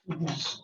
Yes.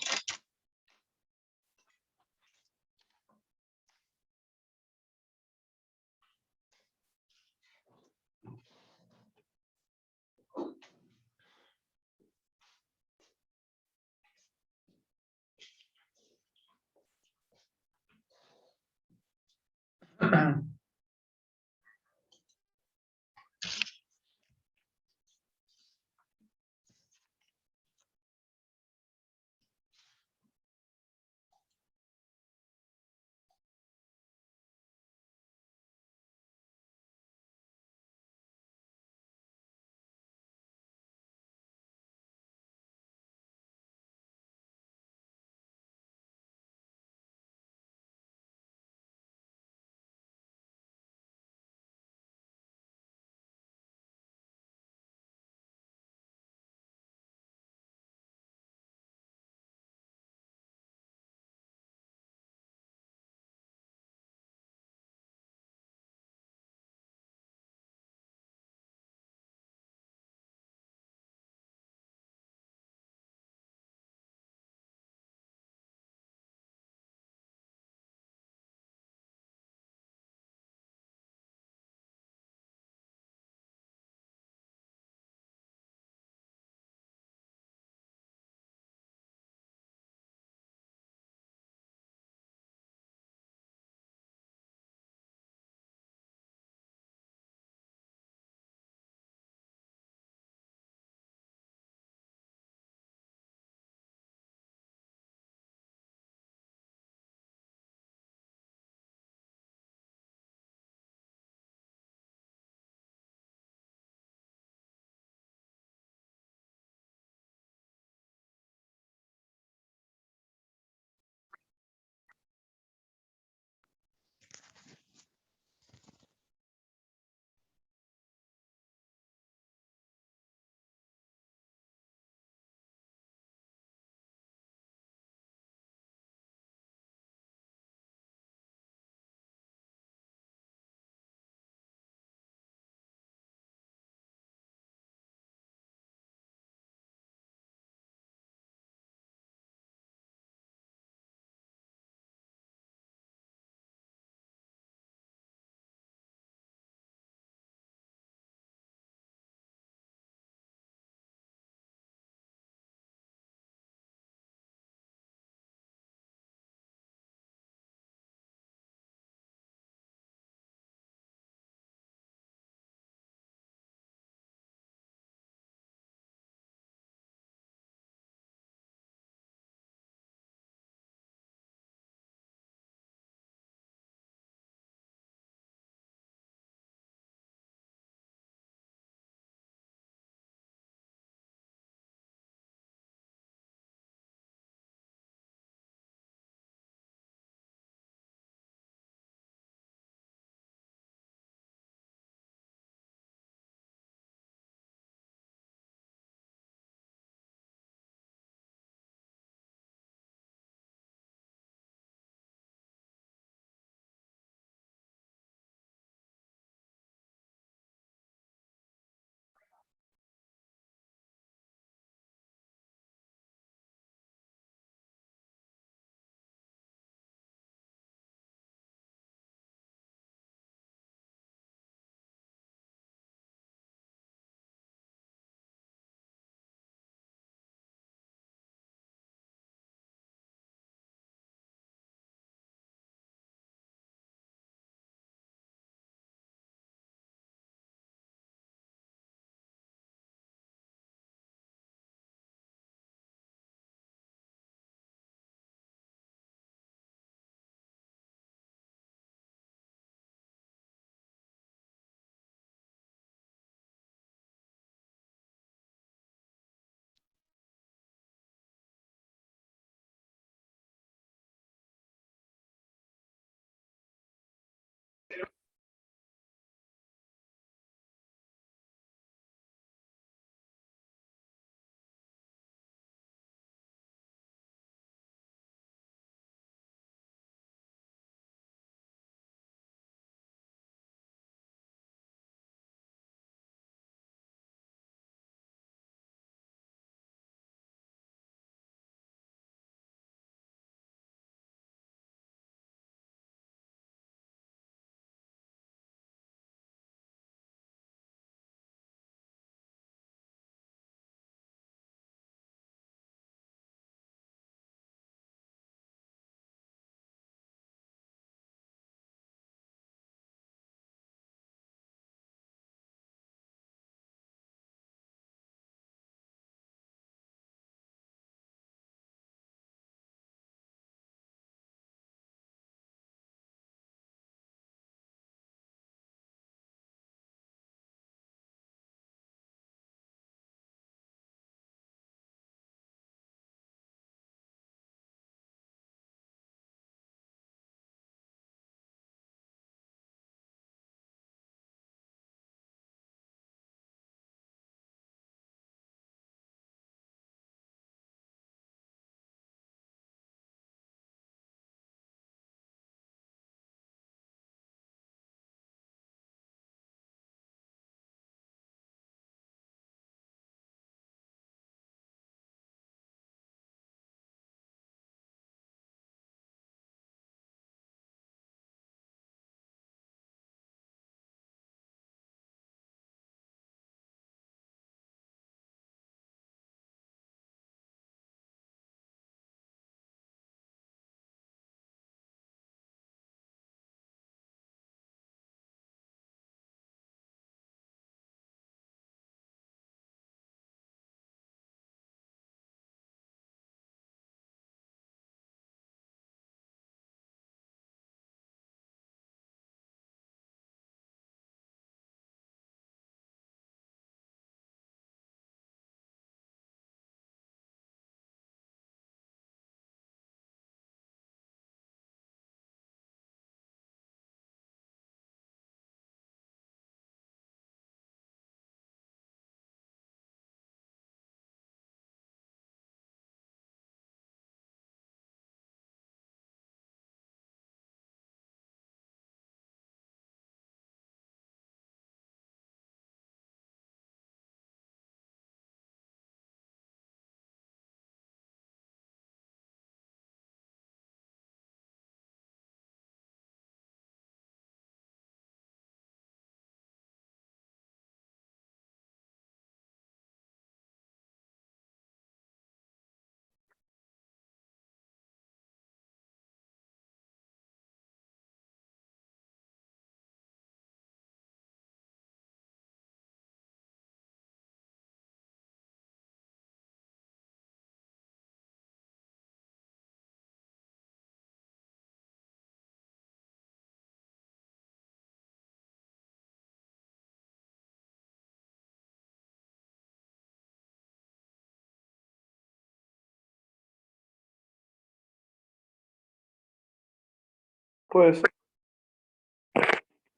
Pues,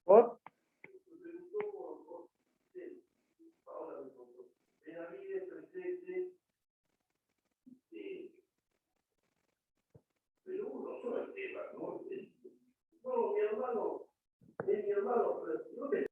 ¿por? Pero uno solo el tema, ¿no? No, mi hermano, es mi hermano, pero no te...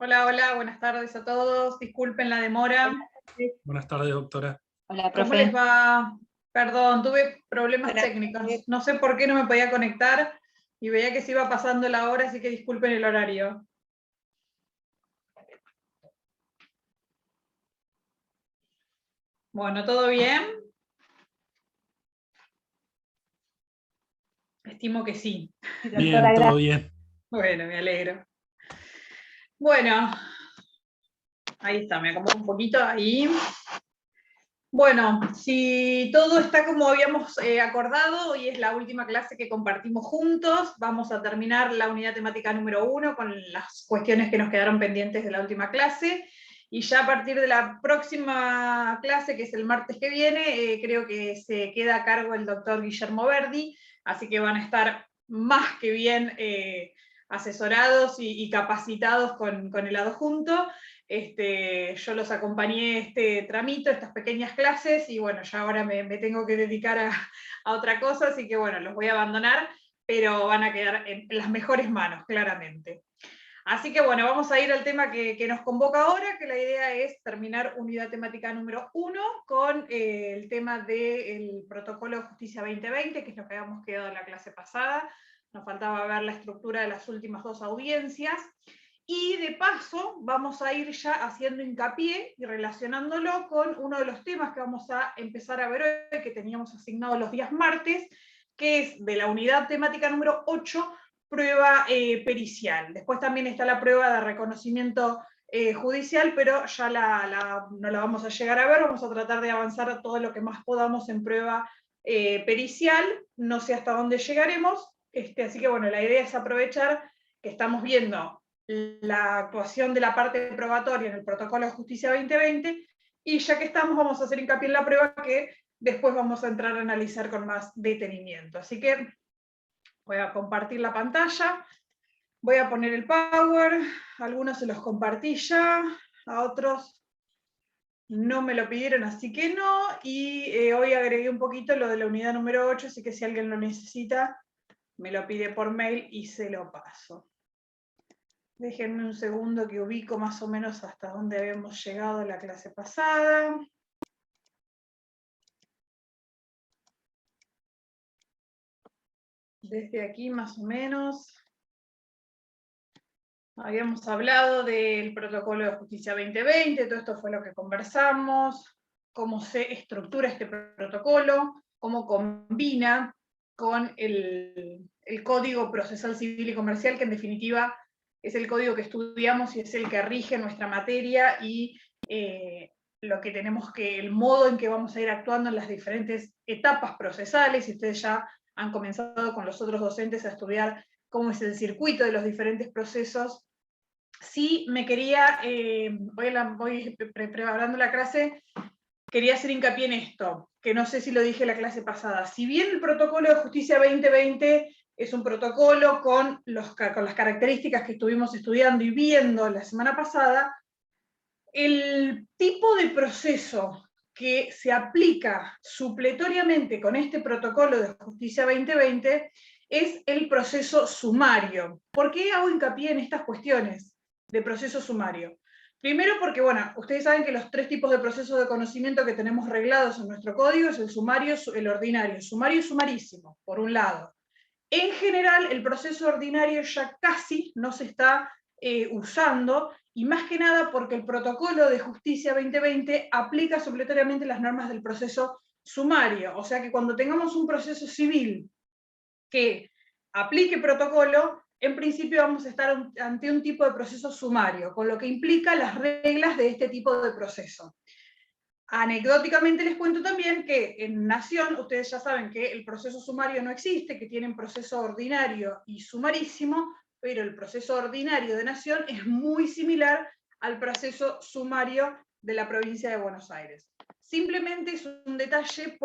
Hola, hola, buenas tardes a todos. Disculpen la demora. Buenas tardes, doctora. Hola, ¿Cómo profe. les va? Perdón, tuve problemas técnicos. No sé por qué no me podía conectar y veía que se iba pasando la hora, así que disculpen el horario. Bueno, ¿todo bien? Estimo que sí. Bien, todo bien. Bueno, me alegro. Bueno, ahí está, me acomodo un poquito ahí. Bueno, si todo está como habíamos acordado, hoy es la última clase que compartimos juntos, vamos a terminar la unidad temática número 1 con las cuestiones que nos quedaron pendientes de la última clase, y ya a partir de la próxima clase, que es el martes que viene, creo que se queda a cargo el doctor Guillermo Verdi, así que van a estar más que bien asesorados y capacitados con el adjunto. Yo los acompañé este tramito, estas pequeñas clases, y bueno, ya ahora me tengo que dedicar a otra cosa, así que bueno, los voy a abandonar, pero van a quedar en las mejores manos, claramente. Así que bueno, vamos a ir al tema que nos convoca ahora, que la idea es terminar unidad temática número 1 con el tema del protocolo de justicia 2020, que es lo que habíamos quedado en la clase pasada. Nos faltaba ver la estructura de las últimas 2 audiencias. Y de paso vamos a ir ya haciendo hincapié y relacionándolo con uno de los temas que vamos a empezar a ver hoy, que teníamos asignado los días martes, que es de la unidad temática número 8, prueba pericial. Después también está la prueba de reconocimiento judicial, pero ya no la vamos a llegar a ver, vamos a tratar de avanzar a todo lo que más podamos en prueba pericial, no sé hasta dónde llegaremos, así que bueno, la idea es aprovechar que estamos viendo la actuación de la parte probatoria en el protocolo de justicia 2020, y ya que estamos vamos a hacer hincapié en la prueba que después vamos a entrar a analizar con más detenimiento. Así que voy a compartir la pantalla, voy a poner el Power, a algunos se los compartí ya, a otros no me lo pidieron, así que no, y hoy agregué un poquito lo de la unidad número 8, así que si alguien lo necesita, me lo pide por mail y se lo paso. Déjenme un segundo que ubico más o menos hasta dónde habíamos llegado en la clase pasada. Desde aquí más o menos habíamos hablado del protocolo de justicia 2020, todo esto fue lo que conversamos, cómo se estructura este protocolo, cómo combina con el Código Procesal Civil y Comercial, que en definitiva es el código que estudiamos y es el que rige nuestra materia y lo que tenemos el modo en que vamos a ir actuando en las diferentes etapas procesales, y ustedes ya han comenzado con los otros docentes a estudiar cómo es el circuito de los diferentes procesos. Sí, me quería, voy preparando la clase, quería hacer hincapié en esto, que no sé si lo dije en la clase pasada. Si bien el protocolo de justicia 2020 es un protocolo con las características que estuvimos estudiando y viendo la semana pasada, el tipo de proceso que se aplica supletoriamente con este protocolo de justicia 2020 es el proceso sumario. ¿Por qué hago hincapié en estas cuestiones de proceso sumario? Primero porque, bueno, ustedes saben que los 3 tipos de procesos de conocimiento que tenemos reglados en nuestro código es el sumario, el ordinario, sumario y sumarísimo, por un lado. En general, el proceso ordinario ya casi no se está usando, y más que nada porque el protocolo de justicia 2020 aplica supletoriamente las normas del proceso sumario. O sea que cuando tengamos un proceso civil que aplique protocolo, en principio vamos a estar ante un tipo de proceso sumario, con lo que implica las reglas de este tipo de proceso. Anecdóticamente les cuento también que en Nación, ustedes ya saben que el proceso sumario no existe, que tienen proceso ordinario y sumarísimo, pero el proceso ordinario de Nación es muy similar al proceso sumario de la provincia de Buenos Aires. Simplemente es un detalle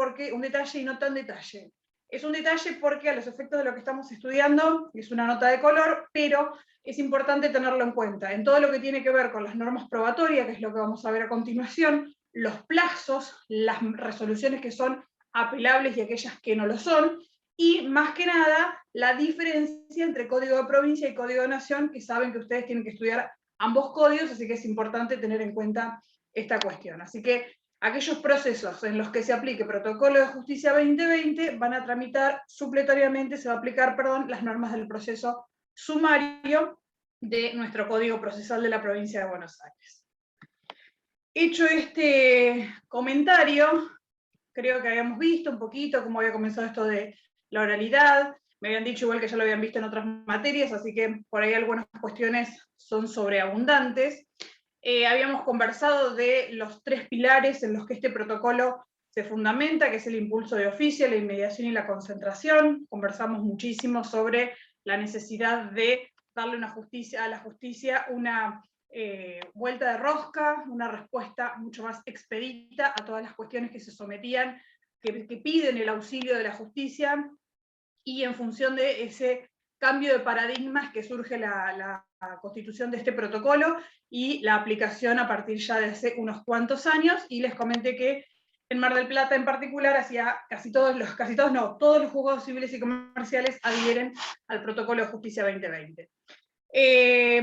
y no tan detalle. Es un detalle porque a los efectos de lo que estamos estudiando es una nota de color, pero es importante tenerlo en cuenta. En todo lo que tiene que ver con las normas probatorias, que es lo que vamos a ver a continuación, los plazos, las resoluciones que son apelables y aquellas que no lo son, y más que nada la diferencia entre código de provincia y código de nación, que saben que ustedes tienen que estudiar ambos códigos, así que es importante tener en cuenta esta cuestión. Así que aquellos procesos en los que se aplique protocolo de justicia 2020 van a tramitar supletoriamente, se va a aplicar, perdón, las normas del proceso sumario de nuestro Código Procesal de la provincia de Buenos Aires. Hecho este comentario, creo que habíamos visto un poquito cómo había comenzado esto de la oralidad, me habían dicho igual que ya lo habían visto en otras materias, así que por ahí algunas cuestiones son sobreabundantes. Habíamos conversado de los 3 pilares en los que este protocolo se fundamenta, que es el impulso de oficio, la inmediación y la concentración. Conversamos muchísimo sobre la necesidad de darle a la justicia una vuelta de rosca, una respuesta mucho más expedita a todas las cuestiones que se sometían, que piden el auxilio de la justicia, y en función de ese cambio de paradigmas que surge la constitución de este protocolo y la aplicación a partir ya de hace unos cuantos años, y les comenté que en Mar del Plata en particular hacía todos los juzgados civiles y comerciales adhieren al protocolo de justicia 2020.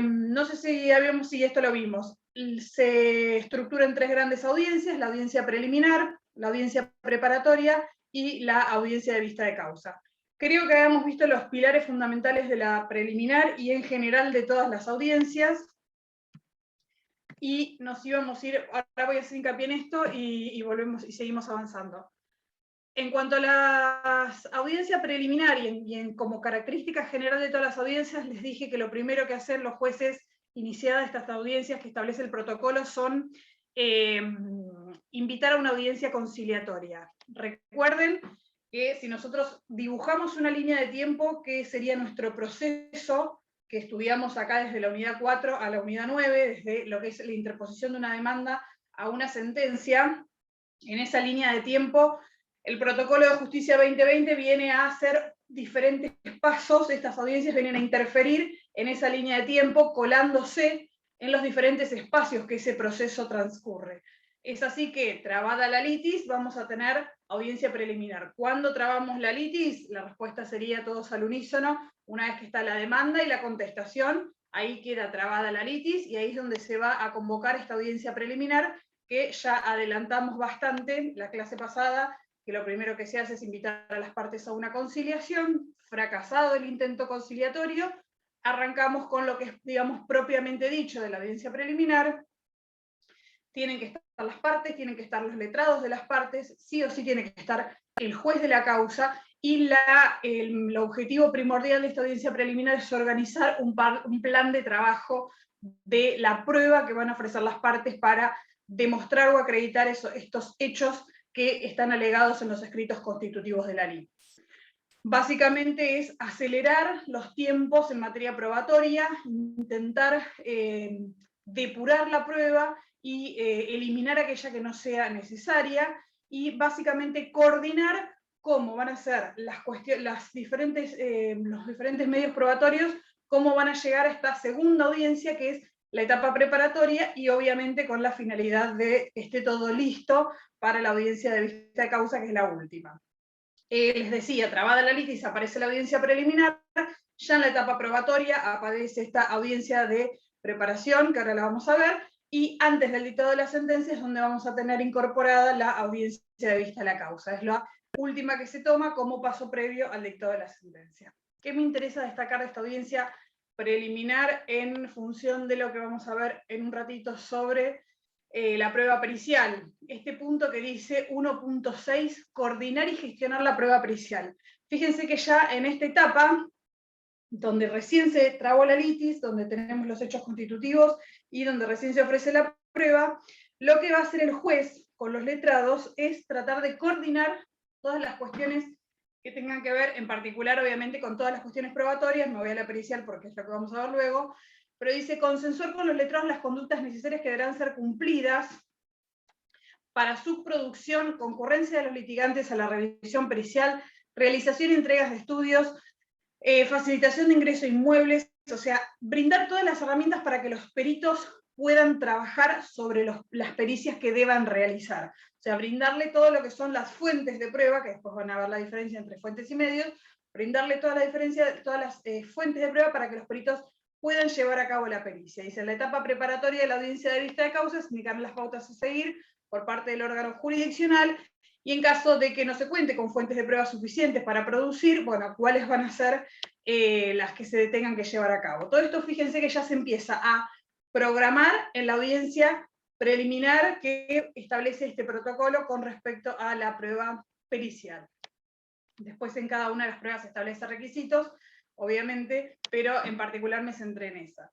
No sé si esto lo vimos. Se estructura en 3 grandes audiencias: la audiencia preliminar, la audiencia preparatoria y la audiencia de vista de causa. Creo que habíamos visto los pilares fundamentales de la preliminar y en general de todas las audiencias, y nos íbamos a ir, ahora voy a hacer hincapié en esto y volvemos y seguimos avanzando. En cuanto a la audiencia preliminar y como característica general de todas las audiencias, les dije que lo primero que hacen los jueces iniciadas estas audiencias que establece el protocolo son invitar a una audiencia conciliatoria. Recuerden que si nosotros dibujamos una línea de tiempo, que sería nuestro proceso que estudiamos acá desde la unidad 4 a la unidad 9, desde lo que es la interposición de una demanda a una sentencia, en esa línea de tiempo el protocolo de justicia 2020 viene a hacer diferentes pasos. Estas audiencias vienen a interferir en esa línea de tiempo, colándose en los diferentes espacios que ese proceso transcurre. Es así que, trabada la litis, vamos a tener audiencia preliminar. ¿Cuándo trabamos la litis? La respuesta sería todos al unísono. Una vez que está la demanda y la contestación, ahí queda trabada la litis, y ahí es donde se va a convocar esta audiencia preliminar, que ya adelantamos bastante la clase pasada, que lo primero que se hace es invitar a las partes a una conciliación. Fracasado el intento conciliatorio, arrancamos con lo que es, digamos, propiamente dicho de la audiencia preliminar. Tienen que estar las partes, tienen que estar los letrados de las partes, sí o sí tiene que estar el juez de la causa, y el objetivo primordial de esta audiencia preliminar es organizar un plan de trabajo de la prueba que van a ofrecer las partes para demostrar o acreditar estos hechos que están alegados en los escritos constitutivos de la ley. Básicamente es acelerar los tiempos en materia probatoria, intentar depurar la prueba y eliminar aquella que no sea necesaria, y básicamente coordinar cómo van a ser los diferentes medios probatorios, cómo van a llegar a esta segunda audiencia, que es la etapa preparatoria, y obviamente con la finalidad de que esté todo listo para la audiencia de vista de causa, que es la última. Les decía, trabada la litis, aparece la audiencia preliminar. Ya en la etapa probatoria aparece esta audiencia de preparación, que ahora la vamos a ver, y antes del dictado de la sentencia es donde vamos a tener incorporada la audiencia de vista de la causa. Es la última que se toma como paso previo al dictado de la sentencia. ¿Qué me interesa destacar de esta audiencia preliminar en función de lo que vamos a ver en un ratito sobre la prueba pericial? Este punto que dice 1.6, coordinar y gestionar la prueba pericial. Fíjense que ya en esta etapa, donde recién se trabó la litis, donde tenemos los hechos constitutivos y donde recién se ofrece la prueba, lo que va a hacer el juez con los letrados es tratar de coordinar todas las cuestiones que tengan que ver, en particular obviamente con todas las cuestiones probatorias. Me voy a la pericial porque es lo que vamos a ver luego, pero dice consensuar con los letrados las conductas necesarias que deberán ser cumplidas para su producción, concurrencia de los litigantes a la revisión pericial, realización y entregas de estudios, facilitación de ingreso a inmuebles, o sea, brindar todas las herramientas para que los peritos puedan trabajar sobre las pericias que deban realizar. O sea, brindarle todo lo que son las fuentes de prueba, que después van a ver la diferencia entre fuentes y medios, brindarle todas las fuentes de prueba para que los peritos puedan llevar a cabo la pericia. Dice, en la etapa preparatoria de la audiencia de vista de causas, indicar las pautas a seguir por parte del órgano jurisdiccional, y en caso de que no se cuente con fuentes de prueba suficientes para producir, bueno, cuáles van a ser las que se tengan que llevar a cabo. Todo esto, fíjense que ya se empieza a programar en la audiencia preliminar que establece este protocolo con respecto a la prueba pericial. Después en cada una de las pruebas se establecen requisitos, obviamente, pero en particular me centré en esa.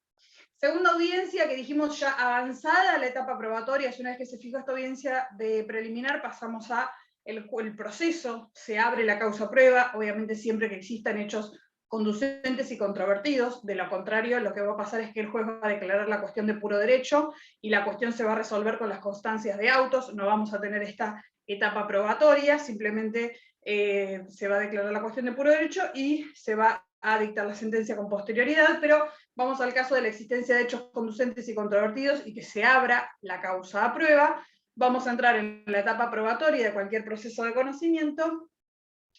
Segunda audiencia, que dijimos ya avanzada a la etapa probatoria. Una vez que se fijó esta audiencia de preliminar, pasamos a el proceso, se abre la causa prueba, obviamente siempre que existan hechos conducentes y controvertidos. De lo contrario, lo que va a pasar es que el juez va a declarar la cuestión de puro derecho, y la cuestión se va a resolver con las constancias de autos. No vamos a tener esta etapa probatoria, simplemente se va a declarar la cuestión de puro derecho y se va a dictar la sentencia con posterioridad, pero vamos al caso de la existencia de hechos conducentes y controvertidos y que se abra la causa a prueba. Vamos a entrar en la etapa probatoria de cualquier proceso de conocimiento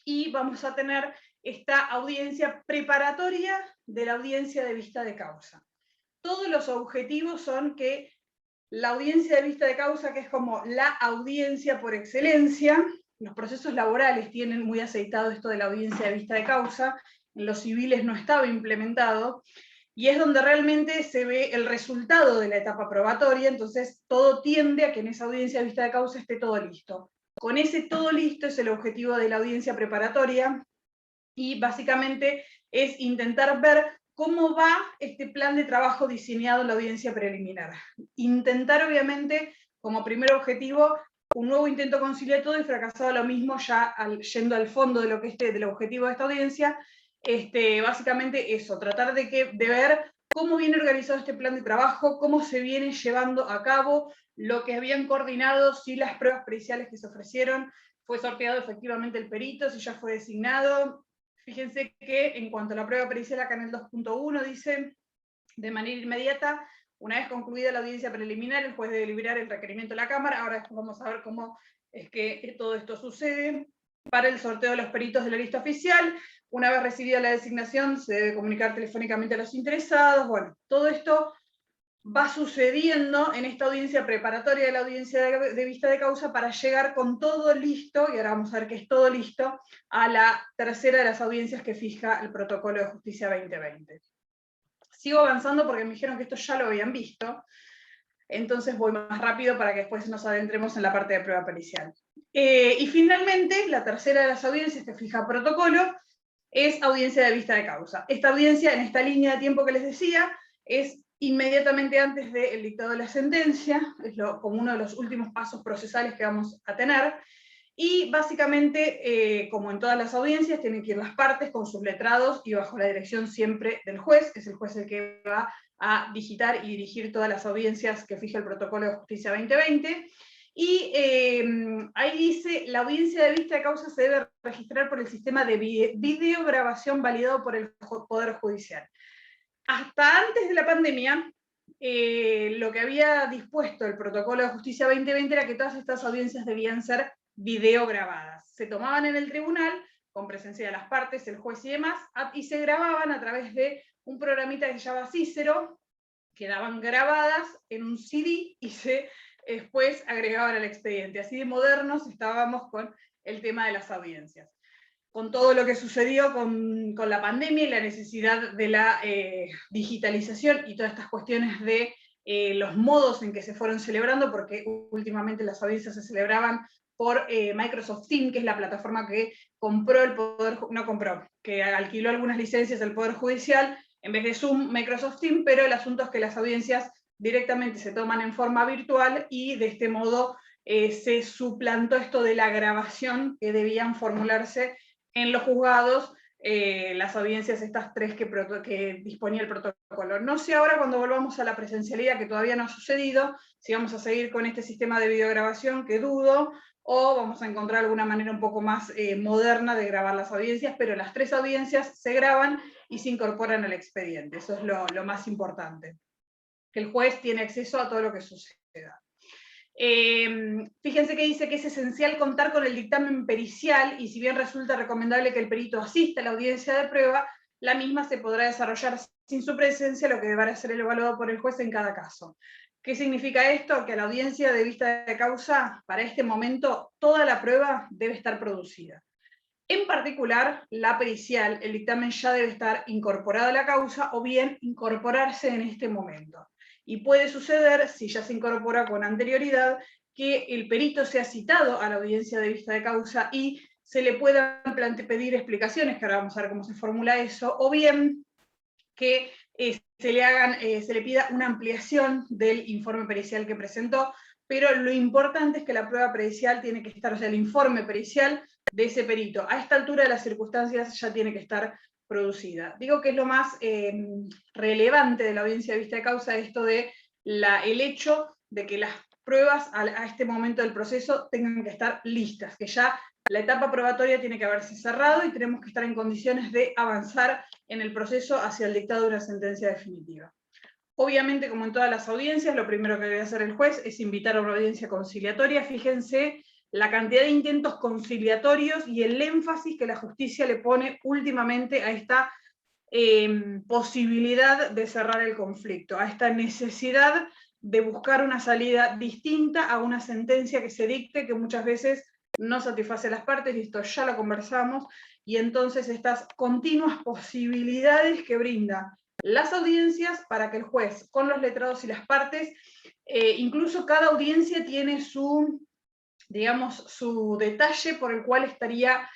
y vamos a tener esta audiencia preparatoria de la audiencia de vista de causa. Todos los objetivos son que la audiencia de vista de causa, que es como la audiencia por excelencia, los procesos laborales tienen muy aceitado esto de la audiencia de vista de causa, en los civiles no estaba implementado, y es donde realmente se ve el resultado de la etapa probatoria, entonces todo tiende a que en esa audiencia de vista de causa esté todo listo. Con ese todo listo es el objetivo de la audiencia preparatoria, y básicamente es intentar ver cómo va este plan de trabajo diseñado en la audiencia preliminar. Intentar, obviamente, como primer objetivo, un nuevo intento conciliatorio y fracasado lo mismo, ya yendo al fondo de lo que del objetivo de esta audiencia, básicamente eso, tratar de ver cómo viene organizado este plan de trabajo, cómo se viene llevando a cabo, lo que habían coordinado, si las pruebas periciales que se ofrecieron, fue sorteado efectivamente el perito, si ya fue designado. Fíjense que en cuanto a la prueba pericial, acá en el 2.1 dice, de manera inmediata, una vez concluida la audiencia preliminar, el juez debe deliberar el requerimiento de la Cámara. Ahora vamos a ver cómo es que todo esto sucede. Para el sorteo de los peritos de la lista oficial, una vez recibida la designación, se debe comunicar telefónicamente a los interesados. Bueno, todo esto va sucediendo en esta audiencia preparatoria de la audiencia de vista de causa para llegar con todo listo, y ahora vamos a ver que es todo listo, a la tercera de las audiencias que fija el Protocolo de Justicia 2020. Sigo avanzando porque me dijeron que esto ya lo habían visto, entonces voy más rápido para que después nos adentremos en la parte de prueba pericial. Y finalmente, la tercera de las audiencias que fija protocolo es audiencia de vista de causa. Esta audiencia, en esta línea de tiempo que les decía, es inmediatamente antes del dictado de la sentencia, es como uno de los últimos pasos procesales que vamos a tener, y básicamente, como en todas las audiencias, tienen que ir las partes con sus letrados y bajo la dirección siempre del juez, que es el juez el que va a digitar y dirigir todas las audiencias que fija el Protocolo de Justicia 2020, y ahí dice, la audiencia de vista de causa se debe registrar por el sistema de videograbación validado por el Poder Judicial. Hasta antes de la pandemia, lo que había dispuesto el Protocolo de Justicia 2020 era que todas estas audiencias debían ser videograbadas. Se tomaban en el tribunal, con presencia de las partes, el juez y demás, y se grababan a través de un programita que se llama Cícero, quedaban grabadas en un CD y se después agregaban al expediente. Así de modernos estábamos con el tema de las audiencias. Con todo lo que sucedió con la pandemia y la necesidad de la digitalización y todas estas cuestiones de los modos en que se fueron celebrando, porque últimamente las audiencias se celebraban por Microsoft Teams, que es la plataforma que compró el Poder, no compró, que alquiló algunas licencias del Poder Judicial, en vez de Zoom, Microsoft Teams, pero el asunto es que las audiencias directamente se toman en forma virtual y de este modo se suplantó esto de la grabación que debían formularse en los juzgados, las audiencias estas tres que disponía el protocolo. No sé ahora cuando volvamos a la presencialidad, que todavía no ha sucedido, si vamos a seguir con este sistema de videograbación, que dudo, o vamos a encontrar alguna manera un poco más moderna de grabar las audiencias, pero las tres audiencias se graban y se incorporan al expediente. Eso es lo más importante, que el juez tiene acceso a todo lo que suceda. Fíjense que dice que es esencial contar con el dictamen pericial, y si bien resulta recomendable que el perito asista a la audiencia de prueba, la misma se podrá desarrollar sin su presencia, lo que deberá ser evaluado por el juez en cada caso. ¿Qué significa esto? Que a la audiencia de vista de causa, para este momento, toda la prueba debe estar producida. En particular, la pericial, el dictamen ya debe estar incorporado a la causa o bien incorporarse en este momento. Y puede suceder, si ya se incorpora con anterioridad, que el perito sea citado a la audiencia de vista de causa y se le puedan pedir explicaciones, que ahora vamos a ver cómo se formula eso, o bien que se le pida una ampliación del informe pericial que presentó, pero lo importante es que la prueba pericial tiene que estar, o sea, el informe pericial de ese perito, a esta altura de las circunstancias ya tiene que estar producida. Digo que es lo más relevante de la audiencia de vista de causa, esto de el hecho de que las pruebas a este momento del proceso tengan que estar listas, que ya la etapa probatoria tiene que haberse cerrado y tenemos que estar en condiciones de avanzar en el proceso hacia el dictado de una sentencia definitiva. Obviamente, como en todas las audiencias, lo primero que debe hacer el juez es invitar a una audiencia conciliatoria. Fíjense la cantidad de intentos conciliatorios y el énfasis que la justicia le pone últimamente a esta posibilidad de cerrar el conflicto, a esta necesidad de buscar una salida distinta a una sentencia que se dicte, que muchas veces no satisface a las partes, y esto ya lo conversamos, y entonces estas continuas posibilidades que brinda las audiencias para que el juez, con los letrados y las partes, incluso cada audiencia tiene su, digamos, su detalle por el cual estaría,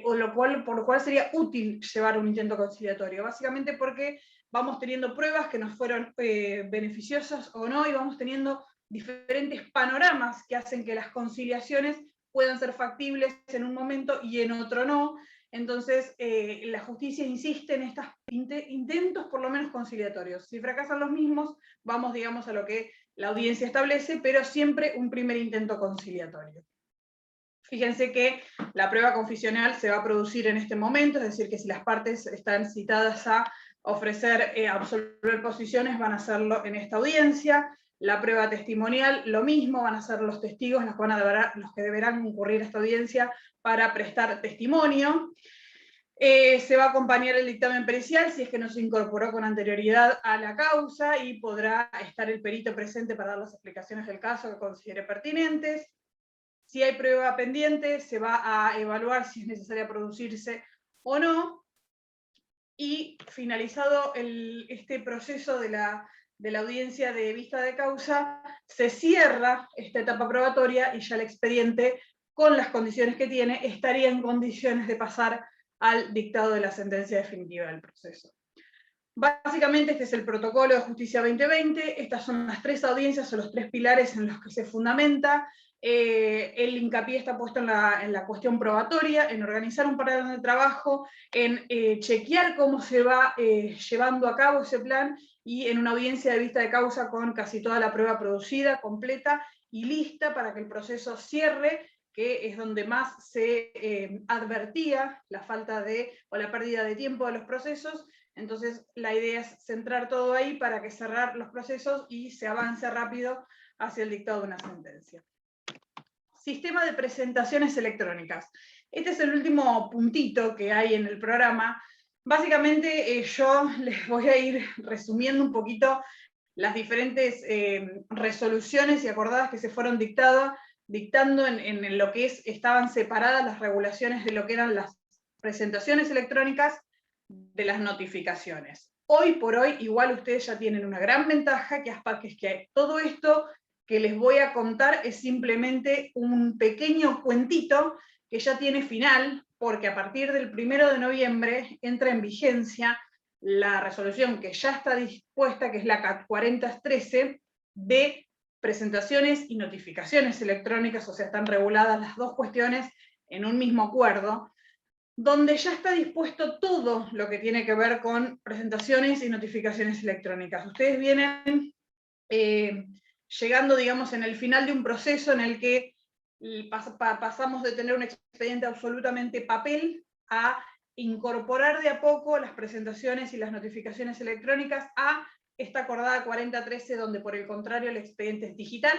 por lo cual sería útil llevar un intento conciliatorio, básicamente porque vamos teniendo pruebas que nos fueron beneficiosas o no, y vamos teniendo diferentes panoramas que hacen que las conciliaciones puedan ser factibles en un momento y en otro no. Entonces, la justicia insiste en estos intentos por lo menos conciliatorios. Si fracasan los mismos, vamos, digamos, a lo que la audiencia establece, pero siempre un primer intento conciliatorio. Fíjense que la prueba confisional se va a producir en este momento, es decir, que si las partes están citadas a ofrecer, absolver posiciones, van a hacerlo en esta audiencia. La prueba testimonial, lo mismo, van a ser los testigos los que deberán concurrir a esta audiencia para prestar testimonio. Se va a acompañar el dictamen pericial si es que no se incorporó con anterioridad a la causa, y podrá estar el perito presente para dar las explicaciones del caso que considere pertinentes. Si hay prueba pendiente, se va a evaluar si es necesaria producirse o no. Y finalizado este proceso de la audiencia de vista de causa, se cierra esta etapa probatoria y ya el expediente, con las condiciones que tiene, estaría en condiciones de pasar al dictado de la sentencia definitiva del proceso. Básicamente este es el protocolo de Justicia 2020, estas son las 3 audiencias o los 3 pilares en los que se fundamenta. El hincapié está puesto en la cuestión probatoria, en organizar un plan de trabajo, en chequear cómo se va llevando a cabo ese plan, y en una audiencia de vista de causa con casi toda la prueba producida, completa y lista para que el proceso cierre, que es donde más se advertía la falta o la pérdida de tiempo de los procesos. Entonces la idea es centrar todo ahí para que cerrar los procesos y se avance rápido hacia el dictado de una sentencia. Sistema de presentaciones electrónicas. Este es el último puntito que hay en el programa. Básicamente yo les voy a ir resumiendo un poquito las diferentes resoluciones y acordadas que se fueron dictando en lo que estaban separadas las regulaciones de lo que eran las presentaciones electrónicas de las notificaciones. Hoy por hoy, igual ustedes ya tienen una gran ventaja, que es que todo esto que les voy a contar es simplemente un pequeño cuentito que ya tiene final, porque a partir del 1 de noviembre entra en vigencia la resolución que ya está dispuesta, que es la CAT 4013, de presentaciones y notificaciones electrónicas, o sea, están reguladas las dos cuestiones en un mismo acuerdo, donde ya está dispuesto todo lo que tiene que ver con presentaciones y notificaciones electrónicas. Ustedes vienen llegando, digamos, en el final de un proceso en el que pasamos de tener un expediente absolutamente papel a incorporar de a poco las presentaciones y las notificaciones electrónicas a esta acordada 4013, donde por el contrario el expediente es digital.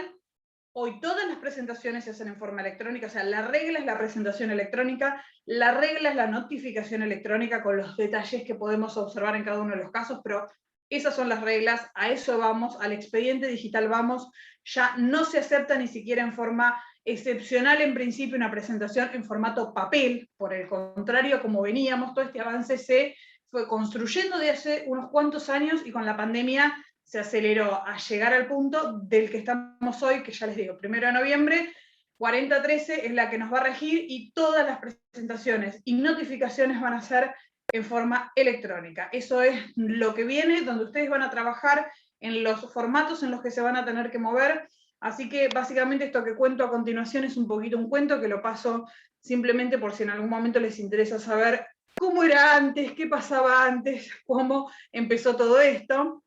Hoy todas las presentaciones se hacen en forma electrónica, o sea, la regla es la presentación electrónica, la regla es la notificación electrónica, con los detalles que podemos observar en cada uno de los casos, pero esas son las reglas, a eso vamos, al expediente digital vamos. Ya no se acepta ni siquiera en forma excepcional en principio una presentación en formato papel, por el contrario, como veníamos, todo este avance se fue construyendo de hace unos cuantos años, y con la pandemia se aceleró a llegar al punto del que estamos hoy, que ya les digo, 1 de noviembre, 4013 es la que nos va a regir, y todas las presentaciones y notificaciones van a ser en forma electrónica. Eso es lo que viene, donde ustedes van a trabajar en los formatos en los que se van a tener que mover. Así que básicamente esto que cuento a continuación es un poquito un cuento que lo paso simplemente por si en algún momento les interesa saber cómo era antes, qué pasaba antes, cómo empezó todo esto.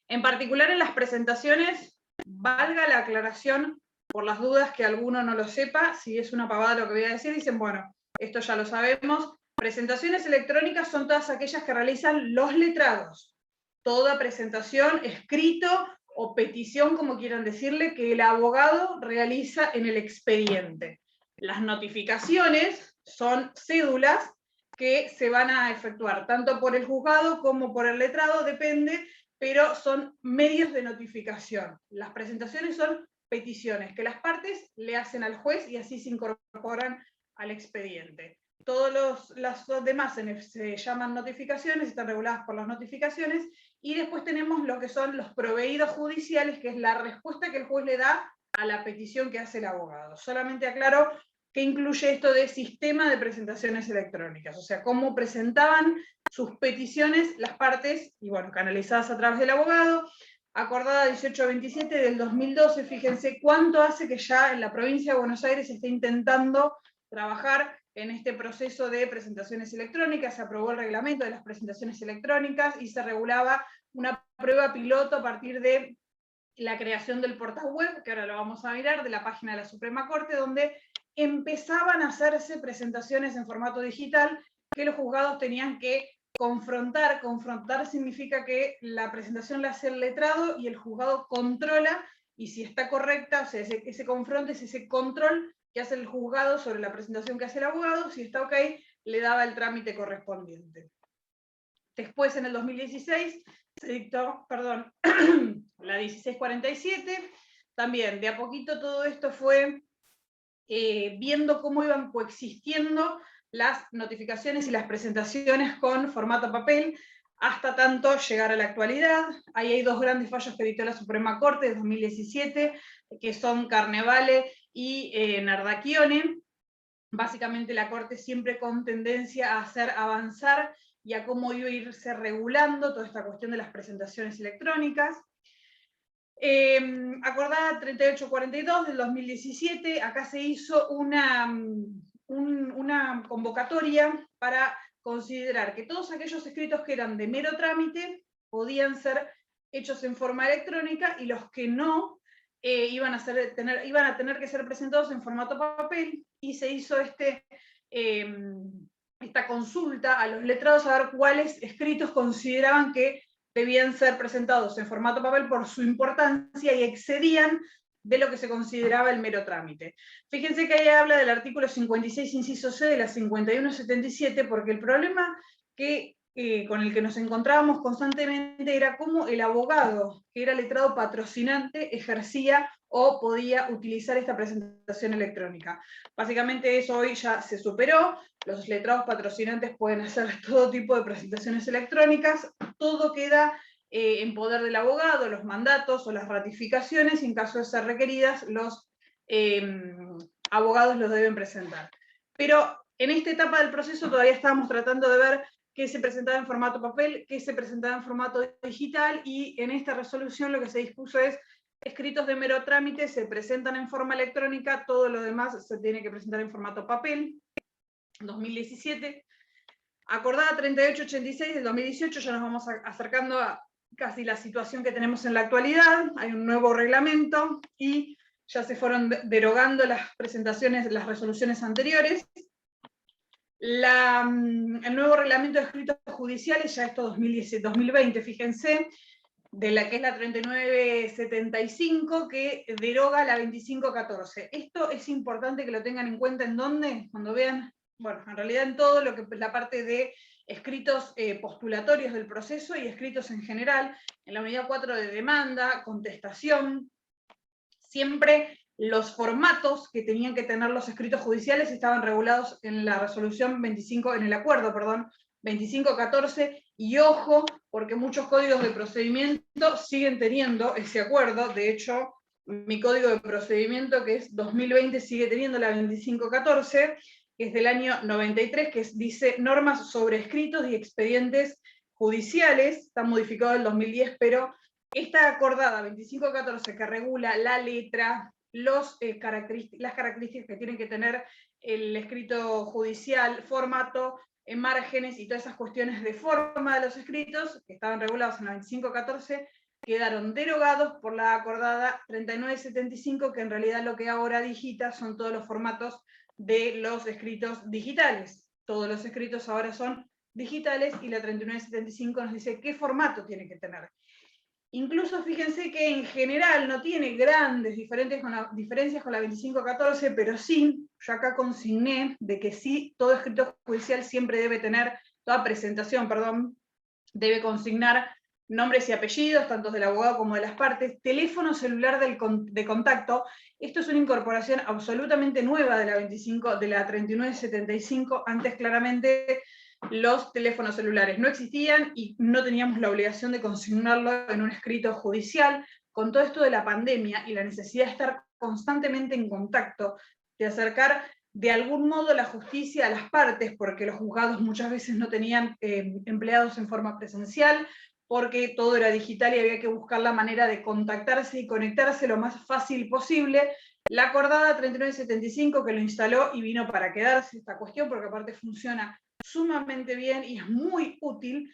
En particular en las presentaciones, valga la aclaración, por las dudas que alguno no lo sepa, si es una pavada lo que voy a decir, dicen, bueno, esto ya lo sabemos. Presentaciones electrónicas son todas aquellas que realizan los letrados. Toda presentación, escrito o petición, como quieran decirle, que el abogado realiza en el expediente. Las notificaciones son cédulas que se van a efectuar tanto por el juzgado como por el letrado, depende, pero son medios de notificación. Las presentaciones son peticiones que las partes le hacen al juez y así se incorporan al expediente. Todas las demás se llaman notificaciones, están reguladas por las notificaciones, y después tenemos lo que son los proveídos judiciales, que es la respuesta que el juez le da a la petición que hace el abogado. Solamente aclaro que incluye esto de sistema de presentaciones electrónicas, o sea, cómo presentaban sus peticiones las partes, y bueno, canalizadas a través del abogado. Acordada 1827 del 2012, fíjense cuánto hace que ya en la provincia de Buenos Aires se está intentando trabajar en este proceso de presentaciones electrónicas. Se aprobó el reglamento de las presentaciones electrónicas y se regulaba una prueba piloto a partir de la creación del portal web, que ahora lo vamos a mirar, de la página de la Suprema Corte, donde empezaban a hacerse presentaciones en formato digital que los juzgados tenían que confrontar. Confrontar significa que la presentación la hace el letrado y el juzgado controla, y si está correcta, o sea, ese confronte es ese control que hace el juzgado sobre la presentación que hace el abogado. Si está ok, le daba el trámite correspondiente. Después, en el 2016, se dictó, perdón, la 1647, también de a poquito todo esto fue viendo cómo iban coexistiendo las notificaciones y las presentaciones con formato papel, hasta tanto llegar a la actualidad. Ahí hay dos grandes fallos que dictó la Suprema Corte de 2017, que son Carnevale y Nardacchione. Básicamente la Corte siempre con tendencia a hacer avanzar y a cómo iba a irse regulando toda esta cuestión de las presentaciones electrónicas. Acordada 3842 del 2017, acá se hizo una convocatoria para considerar que todos aquellos escritos que eran de mero trámite podían ser hechos en forma electrónica, y los que no iban a tener que ser presentados en formato papel, y se hizo esta consulta a los letrados a ver cuáles escritos consideraban que debían ser presentados en formato papel por su importancia y excedían de lo que se consideraba el mero trámite. Fíjense que ahí habla del artículo 56, inciso C, de la 5177, porque el problema con el que nos encontrábamos constantemente era cómo el abogado, que era letrado patrocinante, ejercía o podía utilizar esta presentación electrónica. Básicamente eso hoy ya se superó. Los letrados patrocinantes pueden hacer todo tipo de presentaciones electrónicas, todo queda en poder del abogado, los mandatos o las ratificaciones, y en caso de ser requeridas, los abogados los deben presentar. Pero en esta etapa del proceso todavía estábamos tratando de ver qué se presentaba en formato papel, qué se presentaba en formato digital, y en esta resolución lo que se dispuso es: escritos de mero trámite se presentan en forma electrónica, todo lo demás se tiene que presentar en formato papel. 2017. Acordada 3886 del 2018, ya nos vamos acercando a casi la situación que tenemos en la actualidad. Hay un nuevo reglamento y ya se fueron derogando las presentaciones, las resoluciones anteriores. El nuevo reglamento de escritos judiciales, ya esto 2020, fíjense, de la que es la 3975, que deroga la 2514. Esto es importante que lo tengan en cuenta. ¿En dónde? Cuando vean, bueno, en realidad en todo lo que es la parte de escritos postulatorios del proceso y escritos en general, en la unidad 4 de demanda, contestación, siempre los formatos que tenían que tener los escritos judiciales estaban regulados en la resolución 25, en el acuerdo, perdón, 2514, y ojo, porque muchos códigos de procedimiento siguen teniendo ese acuerdo. De hecho, mi código de procedimiento, que es 2020, sigue teniendo la 2514, que es del año 93, que dice normas sobre escritos y expedientes judiciales. Está modificado en el 2010, pero esta acordada 2514, que regula la letra, las características que tienen que tener el escrito judicial, formato, márgenes y todas esas cuestiones de forma de los escritos, que estaban regulados en la 2514, quedaron derogados por la acordada 3975, que en realidad lo que ahora digita son todos los formatos de los escritos digitales. Todos los escritos ahora son digitales y la 3975 nos dice qué formato tiene que tener. Incluso fíjense que en general no tiene grandes diferencias con la 2514, pero sí, yo acá consigné de que sí, todo escrito judicial siempre debe tener, toda presentación, perdón, debe consignar nombres y apellidos, tanto del abogado como de las partes, teléfono celular de contacto. Esto es una incorporación absolutamente nueva de la 3975, antes claramente los teléfonos celulares no existían y no teníamos la obligación de consignarlo en un escrito judicial. Con todo esto de la pandemia y la necesidad de estar constantemente en contacto, de acercar de algún modo la justicia a las partes, porque los juzgados muchas veces no tenían empleados en forma presencial, porque todo era digital y había que buscar la manera de contactarse y conectarse lo más fácil posible. La acordada 3975, que lo instaló y vino para quedarse esta cuestión, porque aparte funciona sumamente bien y es muy útil,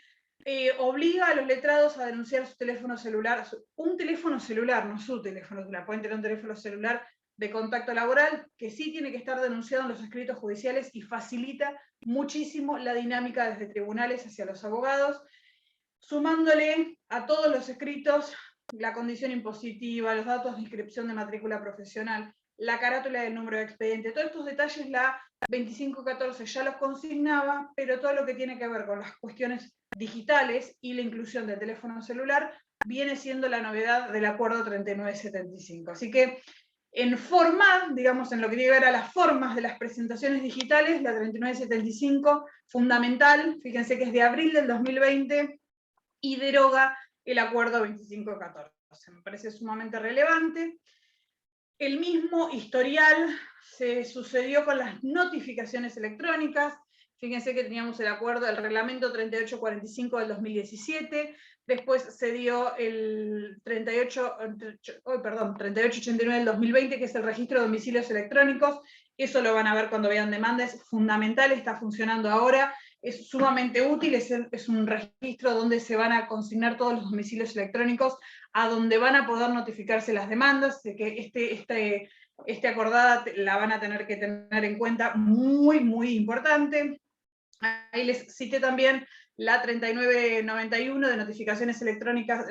obliga a los letrados a denunciar su teléfono celular, un teléfono celular, no su teléfono celular, pueden tener un teléfono celular de contacto laboral, que sí tiene que estar denunciado en los escritos judiciales y facilita muchísimo la dinámica desde tribunales hacia los abogados, sumándole a todos los escritos la condición impositiva, los datos de inscripción de matrícula profesional, la carátula del número de expediente, todos estos detalles la 2514 ya los consignaba, pero todo lo que tiene que ver con las cuestiones digitales y la inclusión del teléfono celular viene siendo la novedad del acuerdo 3975. Así que en forma, digamos, en lo que tiene que ver a las formas de las presentaciones digitales, la 3975, fundamental, fíjense que es de abril del 2020, y deroga el acuerdo 2514. Me parece sumamente relevante. El mismo historial se sucedió con las notificaciones electrónicas. Fíjense que teníamos el acuerdo, el reglamento 3845 del 2017, después se dio el 3889 del 2020, que es el registro de domicilios electrónicos. Eso lo van a ver cuando vean demanda, es fundamental, está funcionando ahora, es sumamente útil, es un registro donde se van a consignar todos los domicilios electrónicos, a donde van a poder notificarse las demandas, de que este acordada la van a tener que tener en cuenta, muy, muy importante. Ahí les cité también la 3991 de notificaciones electrónicas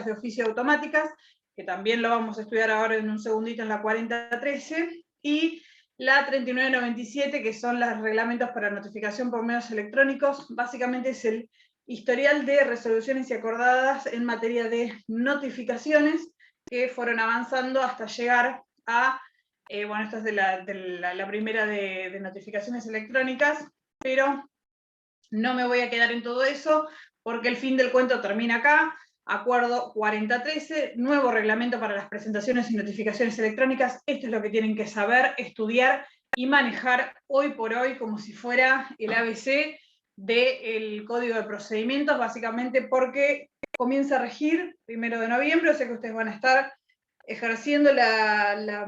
de oficio automáticas, que también lo vamos a estudiar ahora en un segundito en la 4013, y la 3997, que son los reglamentos para notificación por medios electrónicos. Básicamente es el historial de resoluciones y acordadas en materia de notificaciones que fueron avanzando hasta llegar a, bueno, esta es de la primera de notificaciones electrónicas, pero no me voy a quedar en todo eso, porque el fin del cuento termina acá. Acuerdo 4013, nuevo reglamento para las presentaciones y notificaciones electrónicas. Esto es lo que tienen que saber, estudiar y manejar hoy por hoy como si fuera el ABC del Código de Procedimientos, básicamente porque comienza a regir 1 de noviembre, o sea que ustedes van a estar ejerciendo la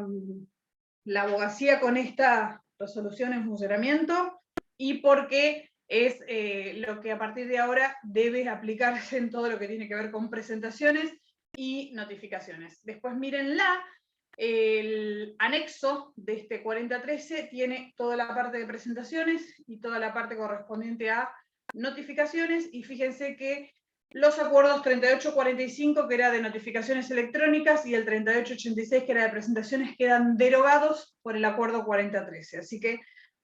abogacía con esta resolución en funcionamiento, y porque es lo que a partir de ahora debe aplicarse en todo lo que tiene que ver con presentaciones y notificaciones. Después mírenla, el anexo de este 4013 tiene toda la parte de presentaciones y toda la parte correspondiente a notificaciones, y fíjense que los acuerdos 3845, que era de notificaciones electrónicas, y el 3886, que era de presentaciones, quedan derogados por el acuerdo 4013. Así que,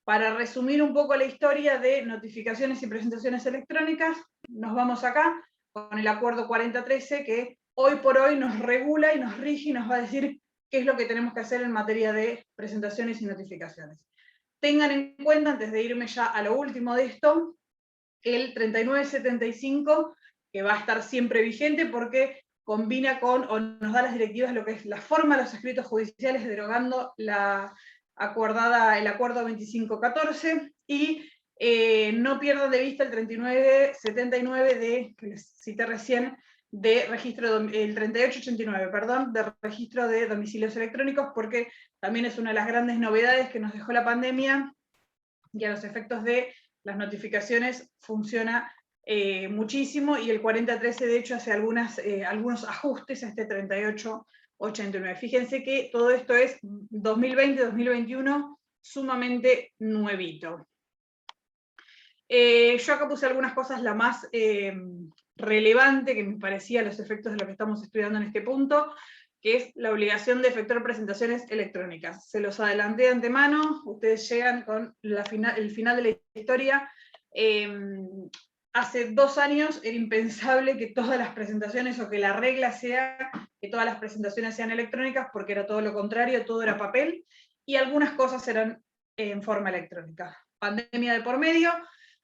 para resumir un poco la historia de notificaciones y presentaciones electrónicas, nos vamos acá con el acuerdo 4013, que hoy por hoy nos regula y nos rige y nos va a decir qué es lo que tenemos que hacer en materia de presentaciones y notificaciones. Tengan en cuenta, antes de irme ya a lo último de esto, el 3975, que va a estar siempre vigente porque combina con, o nos da las directivas, lo que es la forma de los escritos judiciales, derogando el acuerdo 2514, y no pierdan de vista el 3979 que les cité recién, de registro, el 3889, perdón, de registro de domicilios electrónicos, porque también es una de las grandes novedades que nos dejó la pandemia, y a los efectos de las notificaciones funciona muchísimo, y el 4013 de hecho hace algunos ajustes a este 3889. Fíjense que todo esto es 2020-2021, sumamente nuevito. Yo acá puse algunas cosas, la más relevante que me parecía a los efectos de lo que estamos estudiando en este punto, que es la obligación de efectuar presentaciones electrónicas. Se los adelanté de antemano, ustedes llegan con el final de la historia. Hace 2 años era impensable que todas las presentaciones, o que la regla sea que todas las presentaciones sean electrónicas, porque era todo lo contrario, todo era papel, y algunas cosas eran en forma electrónica. Pandemia de por medio,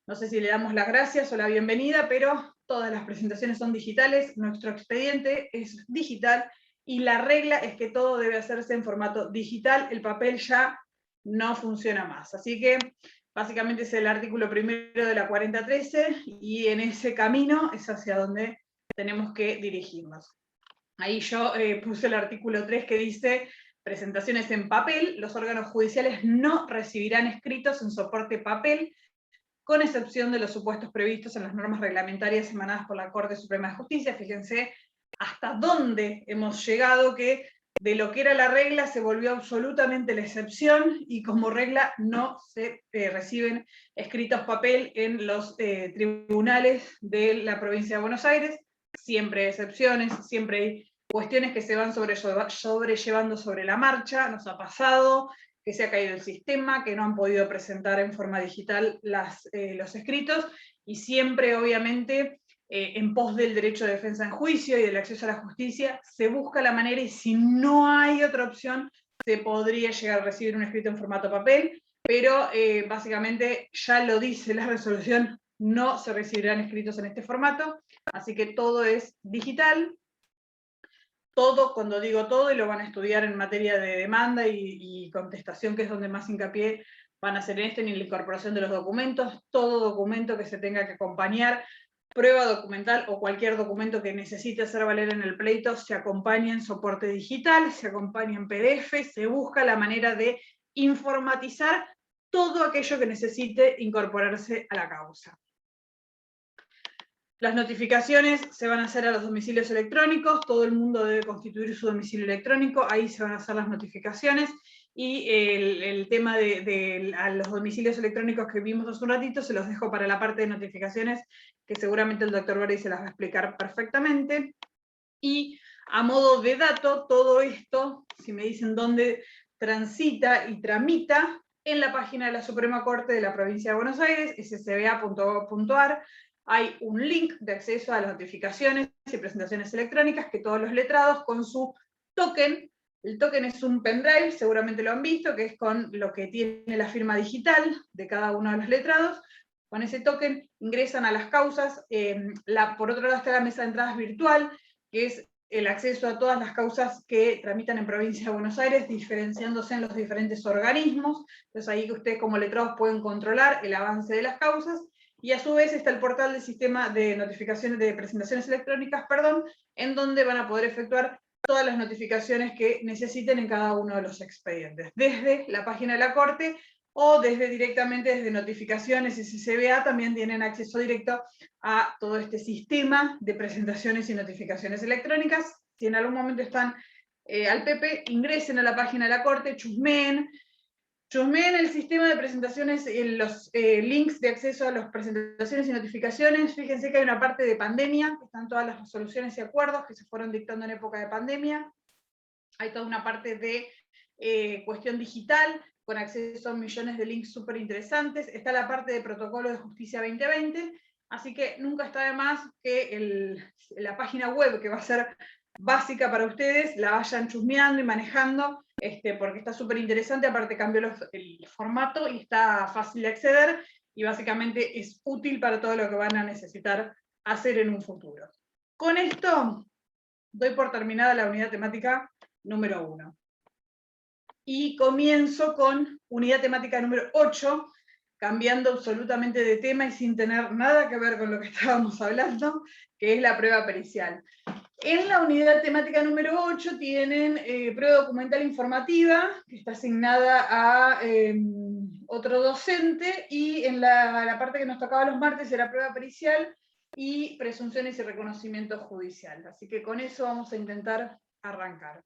no sé si le damos las gracias o la bienvenida, pero todas las presentaciones son digitales, nuestro expediente es digital, y la regla es que todo debe hacerse en formato digital, el papel ya no funciona más. Así que básicamente es el artículo primero de la 4013, y en ese camino es hacia donde tenemos que dirigirnos. Ahí yo puse el artículo 3 que dice: presentaciones en papel, los órganos judiciales no recibirán escritos en soporte papel, con excepción de los supuestos previstos en las normas reglamentarias emanadas por la Corte Suprema de Justicia. Fíjense hasta dónde hemos llegado, que de lo que era la regla se volvió absolutamente la excepción, y como regla no se reciben escritos papel en los tribunales de la provincia de Buenos Aires. Siempre hay excepciones, siempre hay cuestiones que se van sobrellevando sobre la marcha. Nos ha pasado que se ha caído el sistema, que no han podido presentar en forma digital los escritos, y siempre, obviamente, en pos del derecho de defensa en juicio y del acceso a la justicia, se busca la manera, y si no hay otra opción, se podría llegar a recibir un escrito en formato papel, pero básicamente ya lo dice la resolución, no se recibirán escritos en este formato, así que todo es digital. Todo, cuando digo todo, y lo van a estudiar en materia de demanda y contestación, que es donde más hincapié van a hacer en la incorporación de los documentos, todo documento que se tenga que acompañar, prueba documental o cualquier documento que necesite hacer valer en el pleito, se acompaña en soporte digital, se acompaña en PDF, se busca la manera de informatizar todo aquello que necesite incorporarse a la causa. Las notificaciones se van a hacer a los domicilios electrónicos, todo el mundo debe constituir su domicilio electrónico, ahí se van a hacer las notificaciones, y el tema a los domicilios electrónicos que vimos hace un ratito, se los dejo para la parte de notificaciones, que seguramente el doctor Verdi se las va a explicar perfectamente. Y a modo de dato, todo esto, si me dicen dónde transita y tramita, en la página de la Suprema Corte de la Provincia de Buenos Aires, scba.gov.ar, hay un link de acceso a las notificaciones y presentaciones electrónicas que todos los letrados, con su token, el token es un pendrive, seguramente lo han visto, que es con lo que tiene la firma digital de cada uno de los letrados. Con ese token ingresan a las causas. Por otro lado está la mesa de entradas virtual, que es el acceso a todas las causas que tramitan en Provincia de Buenos Aires, diferenciándose en los diferentes organismos. Entonces ahí que ustedes como letrados pueden controlar el avance de las causas. Y a su vez está el portal del sistema de notificaciones de presentaciones electrónicas, en donde van a poder efectuar todas las notificaciones que necesiten en cada uno de los expedientes, desde la página de la Corte o directamente desde notificaciones SCBA. También tienen acceso directo a todo este sistema de presentaciones y notificaciones electrónicas. Si en algún momento están al PP, ingresen a la página de la Corte, chusmeen el sistema de presentaciones, los links de acceso a las presentaciones y notificaciones. Fíjense que hay una parte de pandemia, que están todas las resoluciones y acuerdos que se fueron dictando en época de pandemia. Hay toda una parte de cuestión digital, con acceso a millones de links súper interesantes. Está la parte de protocolo de justicia 2020, así que nunca está de más que la página web, que va a ser básica para ustedes, la vayan chusmeando y manejando, porque está súper interesante. Aparte cambió el formato y está fácil de acceder, y básicamente es útil para todo lo que van a necesitar hacer en un futuro. Con esto doy por terminada la unidad temática número 1. Y comienzo con unidad temática número 8, cambiando absolutamente de tema y sin tener nada que ver con lo que estábamos hablando, que es la prueba pericial. En la unidad temática número 8 tienen prueba documental informativa, que está asignada a otro docente, y en la parte que nos tocaba los martes era prueba pericial, y presunciones y reconocimiento judicial. Así que con eso vamos a intentar arrancar.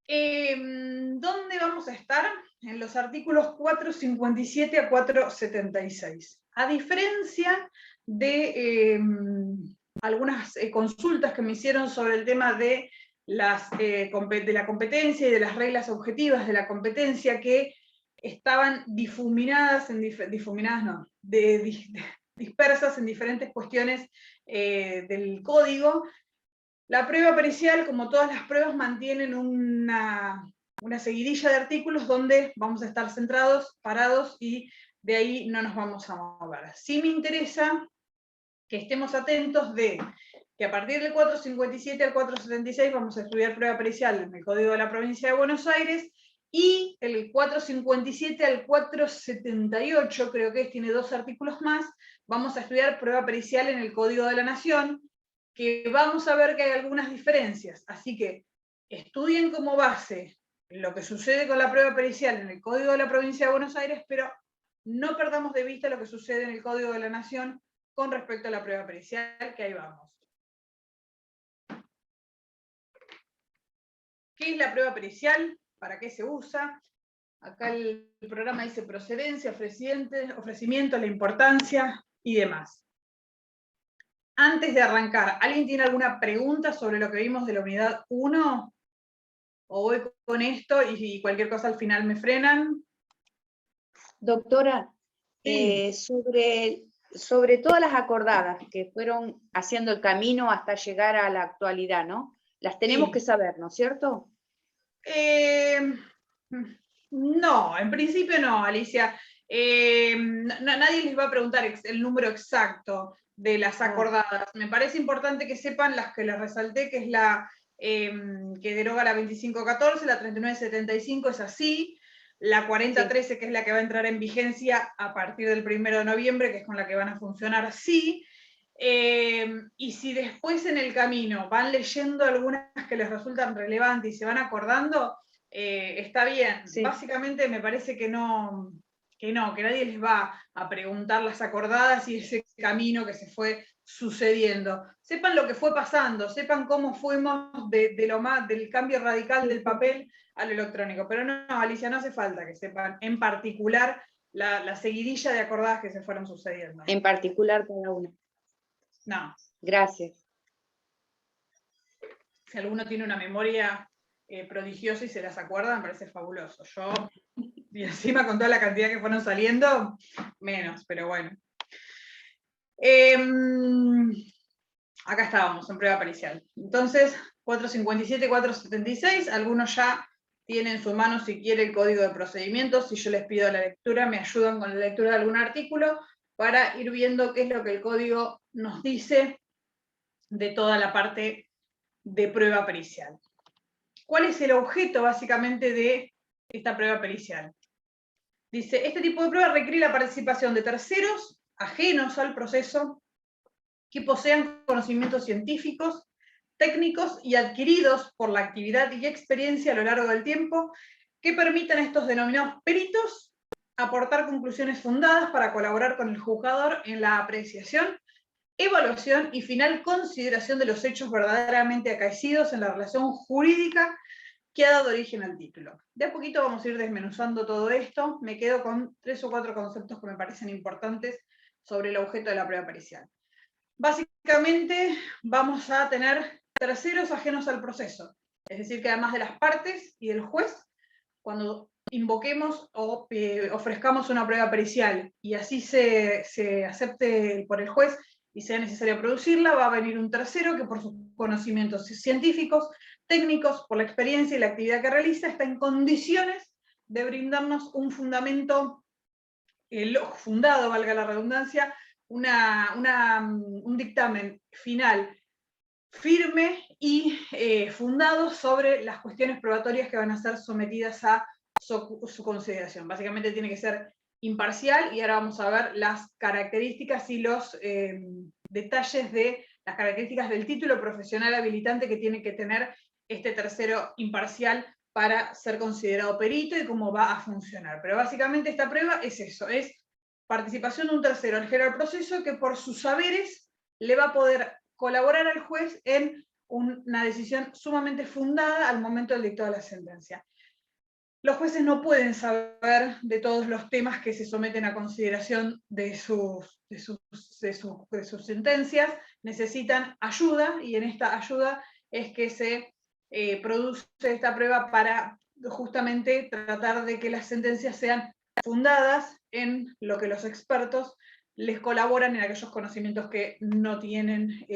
¿Dónde vamos a estar? En los artículos 457 a 476. A diferencia de algunas consultas que me hicieron sobre el tema de la competencia y de las reglas objetivas de la competencia que estaban dispersas en diferentes cuestiones del código. La prueba pericial, como todas las pruebas, mantienen una seguidilla de artículos donde vamos a estar centrados, parados, y de ahí no nos vamos a mover. Sí me interesa que estemos atentos de que a partir del 457 al 476 vamos a estudiar prueba pericial en el Código de la Provincia de Buenos Aires, y el 457 al 478, creo que tiene 2 artículos más, vamos a estudiar prueba pericial en el Código de la Nación, que vamos a ver que hay algunas diferencias. Así que estudien como base lo que sucede con la prueba pericial en el Código de la Provincia de Buenos Aires, pero no perdamos de vista lo que sucede en el Código de la Nación con respecto a la prueba pericial, que ahí vamos. ¿Qué es la prueba pericial? ¿Para qué se usa? Acá el programa dice procedencia, ofrecimiento, la importancia y demás. Antes de arrancar, ¿alguien tiene alguna pregunta sobre lo que vimos de la unidad 1? ¿O voy con esto y cualquier cosa al final me frenan? Doctora, Sí. sobre todas las acordadas que fueron haciendo el camino hasta llegar a la actualidad, ¿no? Las tenemos Sí. que saber, ¿no es cierto? No, en principio no, Alicia. Nadie les va a preguntar el número exacto de las acordadas. Me parece importante que sepan las que les resalté, que es la que deroga la 2514, la 3975 es así, la 4013, que es la que va a entrar en vigencia a partir del 1 de noviembre, que es con la que van a funcionar así. Y si después en el camino van leyendo algunas que les resultan relevantes y se van acordando, está bien. Sí. Básicamente me parece que nadie les va a preguntar las acordadas y ese camino que se fue sucediendo. Sepan lo que fue pasando, sepan cómo fuimos del cambio radical del papel al electrónico. Pero no, Alicia, no hace falta que sepan en particular la seguidilla de acordadas que se fueron sucediendo. En particular cada una. No. Gracias. Si alguno tiene una memoria prodigiosa y se las acuerda, me parece fabuloso. Yo, y encima con toda la cantidad que fueron saliendo, menos, pero bueno. Acá estábamos, en prueba pericial. Entonces, 457, 476, algunos ya tienen en su mano, si quiere, el código de procedimientos. Si yo les pido la lectura, me ayudan con la lectura de algún artículo para ir viendo qué es lo que el código nos dice de toda la parte de prueba pericial. ¿Cuál es el objeto, básicamente, de esta prueba pericial? Dice, este tipo de prueba requiere la participación de terceros ajenos al proceso que posean conocimientos científicos, técnicos y adquiridos por la actividad y experiencia a lo largo del tiempo, que permitan a estos denominados peritos aportar conclusiones fundadas para colaborar con el juzgador en la apreciación, evaluación y final consideración de los hechos verdaderamente acaecidos en la relación jurídica que ha dado origen al título. De a poquito vamos a ir desmenuzando todo esto. Me quedo con 3 o 4 conceptos que me parecen importantes sobre el objeto de la prueba pericial. Básicamente vamos a tener terceros ajenos al proceso, es decir, que además de las partes y del juez, cuando invoquemos o ofrezcamos una prueba pericial y así se acepte por el juez y sea necesario producirla, va a venir un tercero que por sus conocimientos científicos, técnicos, por la experiencia y la actividad que realiza, está en condiciones de brindarnos un fundamento fundado, valga la redundancia, un dictamen final firme y fundado sobre las cuestiones probatorias que van a ser sometidas a su consideración. Básicamente tiene que ser imparcial, y ahora vamos a ver las características y los detalles de las características del título profesional habilitante que tiene que tener este tercero imparcial para ser considerado perito y cómo va a funcionar. Pero básicamente esta prueba es eso, es participación de un tercero al generar el proceso que por sus saberes le va a poder colaborar al juez en una decisión sumamente fundada al momento del dictado de la sentencia. Los jueces no pueden saber de todos los temas que se someten a consideración de sus sentencias, necesitan ayuda, y en esta ayuda es que se produce esta prueba para justamente tratar de que las sentencias sean fundadas en lo que los expertos les colaboran en aquellos conocimientos que no tienen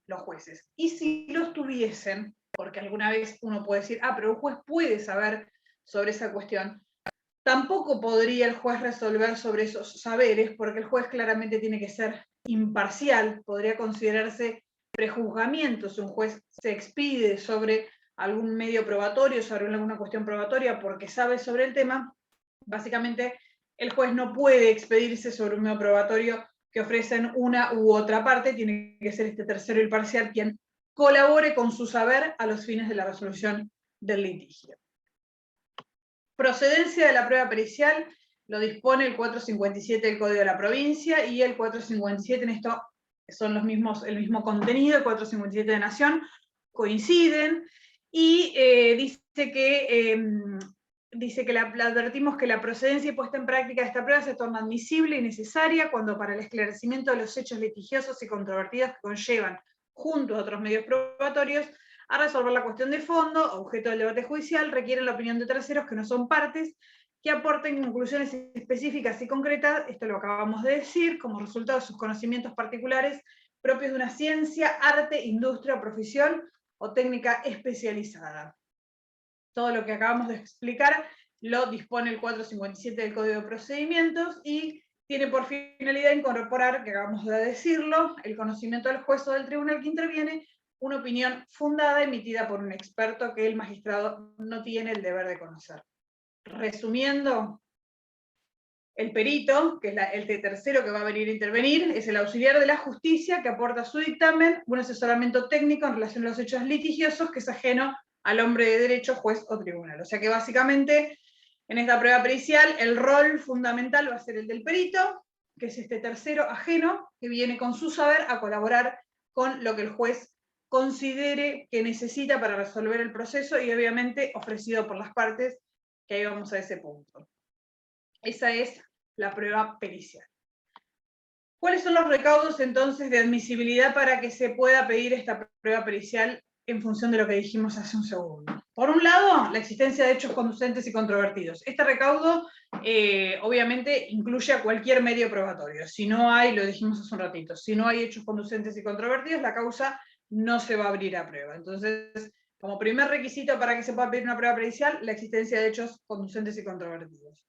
los jueces. Y si los tuviesen, porque alguna vez uno puede decir, pero un juez puede saber sobre esa cuestión, tampoco podría el juez resolver sobre esos saberes, porque el juez claramente tiene que ser imparcial, podría considerarse prejuzgamiento si un juez se expide sobre algún medio probatorio, sobre alguna cuestión probatoria, porque sabe sobre el tema. Básicamente, el juez no puede expedirse sobre un medio probatorio que ofrecen una u otra parte, tiene que ser este tercero imparcial quien colabore con su saber a los fines de la resolución del litigio. Procedencia de la prueba pericial lo dispone el 457 del Código de la Provincia, y el 457 en esto son el mismo contenido, el 457 de Nación, coinciden, y dice que le advertimos que la procedencia y puesta en práctica de esta prueba se torna admisible y necesaria cuando para el esclarecimiento de los hechos litigiosos y controvertidos que conllevan, junto a otros medios probatorios, a resolver la cuestión de fondo, objeto del debate judicial, requieren la opinión de terceros que no son partes, que aporten conclusiones específicas y concretas, esto lo acabamos de decir, como resultado de sus conocimientos particulares propios de una ciencia, arte, industria, profesión o técnica especializada. Todo lo que acabamos de explicar lo dispone el 457 del Código de Procedimientos y tiene por finalidad incorporar, que acabamos de decirlo, el conocimiento del juez o del tribunal que interviene, una opinión fundada emitida por un experto que el magistrado no tiene el deber de conocer. Resumiendo, el perito, que es el tercero que va a venir a intervenir, es el auxiliar de la justicia que aporta a su dictamen un asesoramiento técnico en relación a los hechos litigiosos que es ajeno al hombre de derecho, juez o tribunal. O sea que básicamente en esta prueba pericial el rol fundamental va a ser el del perito, que es este tercero ajeno que viene con su saber a colaborar con lo que el juez considere que necesita para resolver el proceso y obviamente ofrecido por las partes, que ahí vamos a ese punto. Esa es la prueba pericial. ¿Cuáles son los recaudos entonces de admisibilidad para que se pueda pedir esta prueba pericial en función de lo que dijimos hace un segundo? Por un lado, la existencia de hechos conducentes y controvertidos. Este recaudo obviamente incluye a cualquier medio probatorio. Si no hay, lo dijimos hace un ratito, si no hay hechos conducentes y controvertidos, la causa no se va a abrir a prueba. Entonces, como primer requisito para que se pueda pedir una prueba pericial, la existencia de hechos conducentes y controvertidos.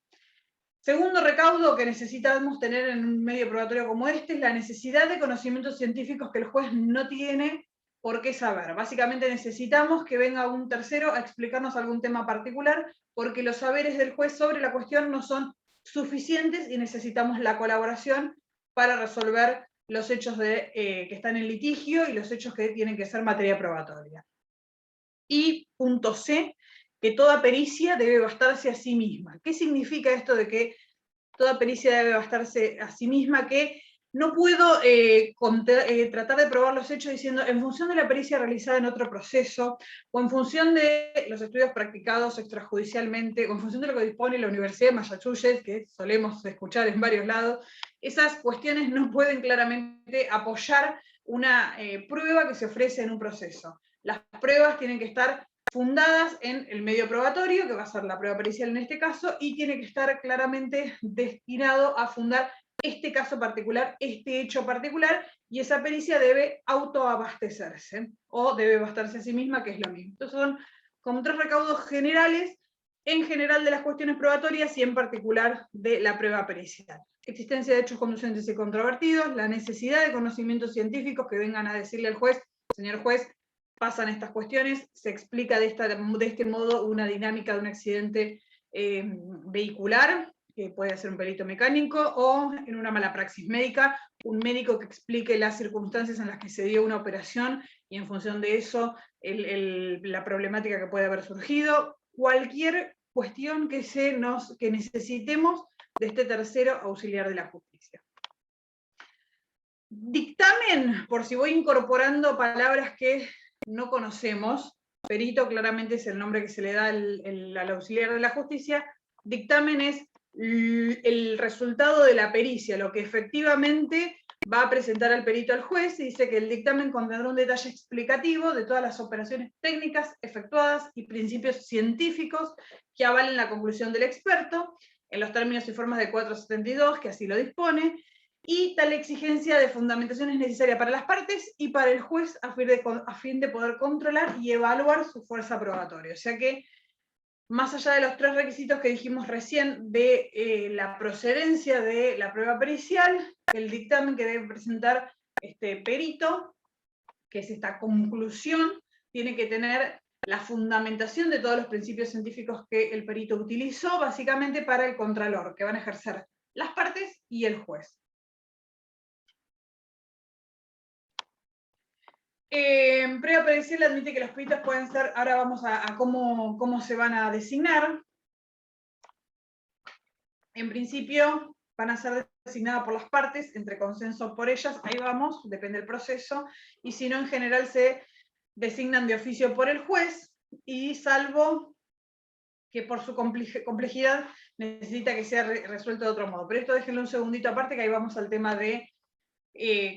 Segundo recaudo que necesitamos tener en un medio probatorio como este es la necesidad de conocimientos científicos que el juez no tiene por qué saber. Básicamente necesitamos que venga un tercero a explicarnos algún tema particular, porque los saberes del juez sobre la cuestión no son suficientes y necesitamos la colaboración para resolver los hechos que están en litigio y los hechos que tienen que ser materia probatoria. Y punto C, que toda pericia debe bastarse a sí misma. ¿Qué significa esto de que toda pericia debe bastarse a sí misma? Que no puedo tratar de probar los hechos diciendo en función de la pericia realizada en otro proceso, o en función de los estudios practicados extrajudicialmente, o en función de lo que dispone la Universidad de Massachusetts, que solemos escuchar en varios lados. Esas cuestiones no pueden claramente apoyar una prueba que se ofrece en un proceso. Las pruebas tienen que estar fundadas en el medio probatorio, que va a ser la prueba pericial en este caso, y tiene que estar claramente destinado a fundar este caso particular, este hecho particular, y esa pericia debe autoabastecerse, o debe bastarse a sí misma, que es lo mismo. Entonces son como tres recaudos generales, en general de las cuestiones probatorias y en particular de la prueba pericial. Existencia de hechos conducentes y controvertidos, la necesidad de conocimientos científicos que vengan a decirle al juez, señor juez, pasan estas cuestiones, se explica de este modo una dinámica de un accidente vehicular, que puede ser un perito mecánico, o en una mala praxis médica, un médico que explique las circunstancias en las que se dio una operación, y en función de eso, la problemática que puede haber surgido, cualquier cuestión que necesitemos de este tercero auxiliar de la justicia. Dictamen, por si voy incorporando palabras que no conocemos, perito claramente es el nombre que se le da al auxiliar de la justicia, dictamen es el resultado de la pericia, lo que efectivamente va a presentar al perito al juez, y dice que el dictamen contendrá un detalle explicativo de todas las operaciones técnicas efectuadas y principios científicos que avalen la conclusión del experto, en los términos y formas de 472, que así lo dispone, y tal exigencia de fundamentación es necesaria para las partes y para el juez a fin de poder controlar y evaluar su fuerza probatoria. O sea que, más allá de los 3 requisitos que dijimos recién de la procedencia de la prueba pericial, el dictamen que debe presentar este perito, que es esta conclusión, tiene que tener la fundamentación de todos los principios científicos que el perito utilizó, básicamente para el contralor, que van a ejercer las partes y el juez. Prueba pericial admite que los peritos pueden ser, ahora vamos a cómo se van a designar. En principio van a ser designadas por las partes, entre consenso por ellas, ahí vamos, depende del proceso, y si no, en general se designan de oficio por el juez, y salvo que por su complejidad necesita que sea resuelto de otro modo. Pero esto déjenlo un segundito aparte, que ahí vamos al tema de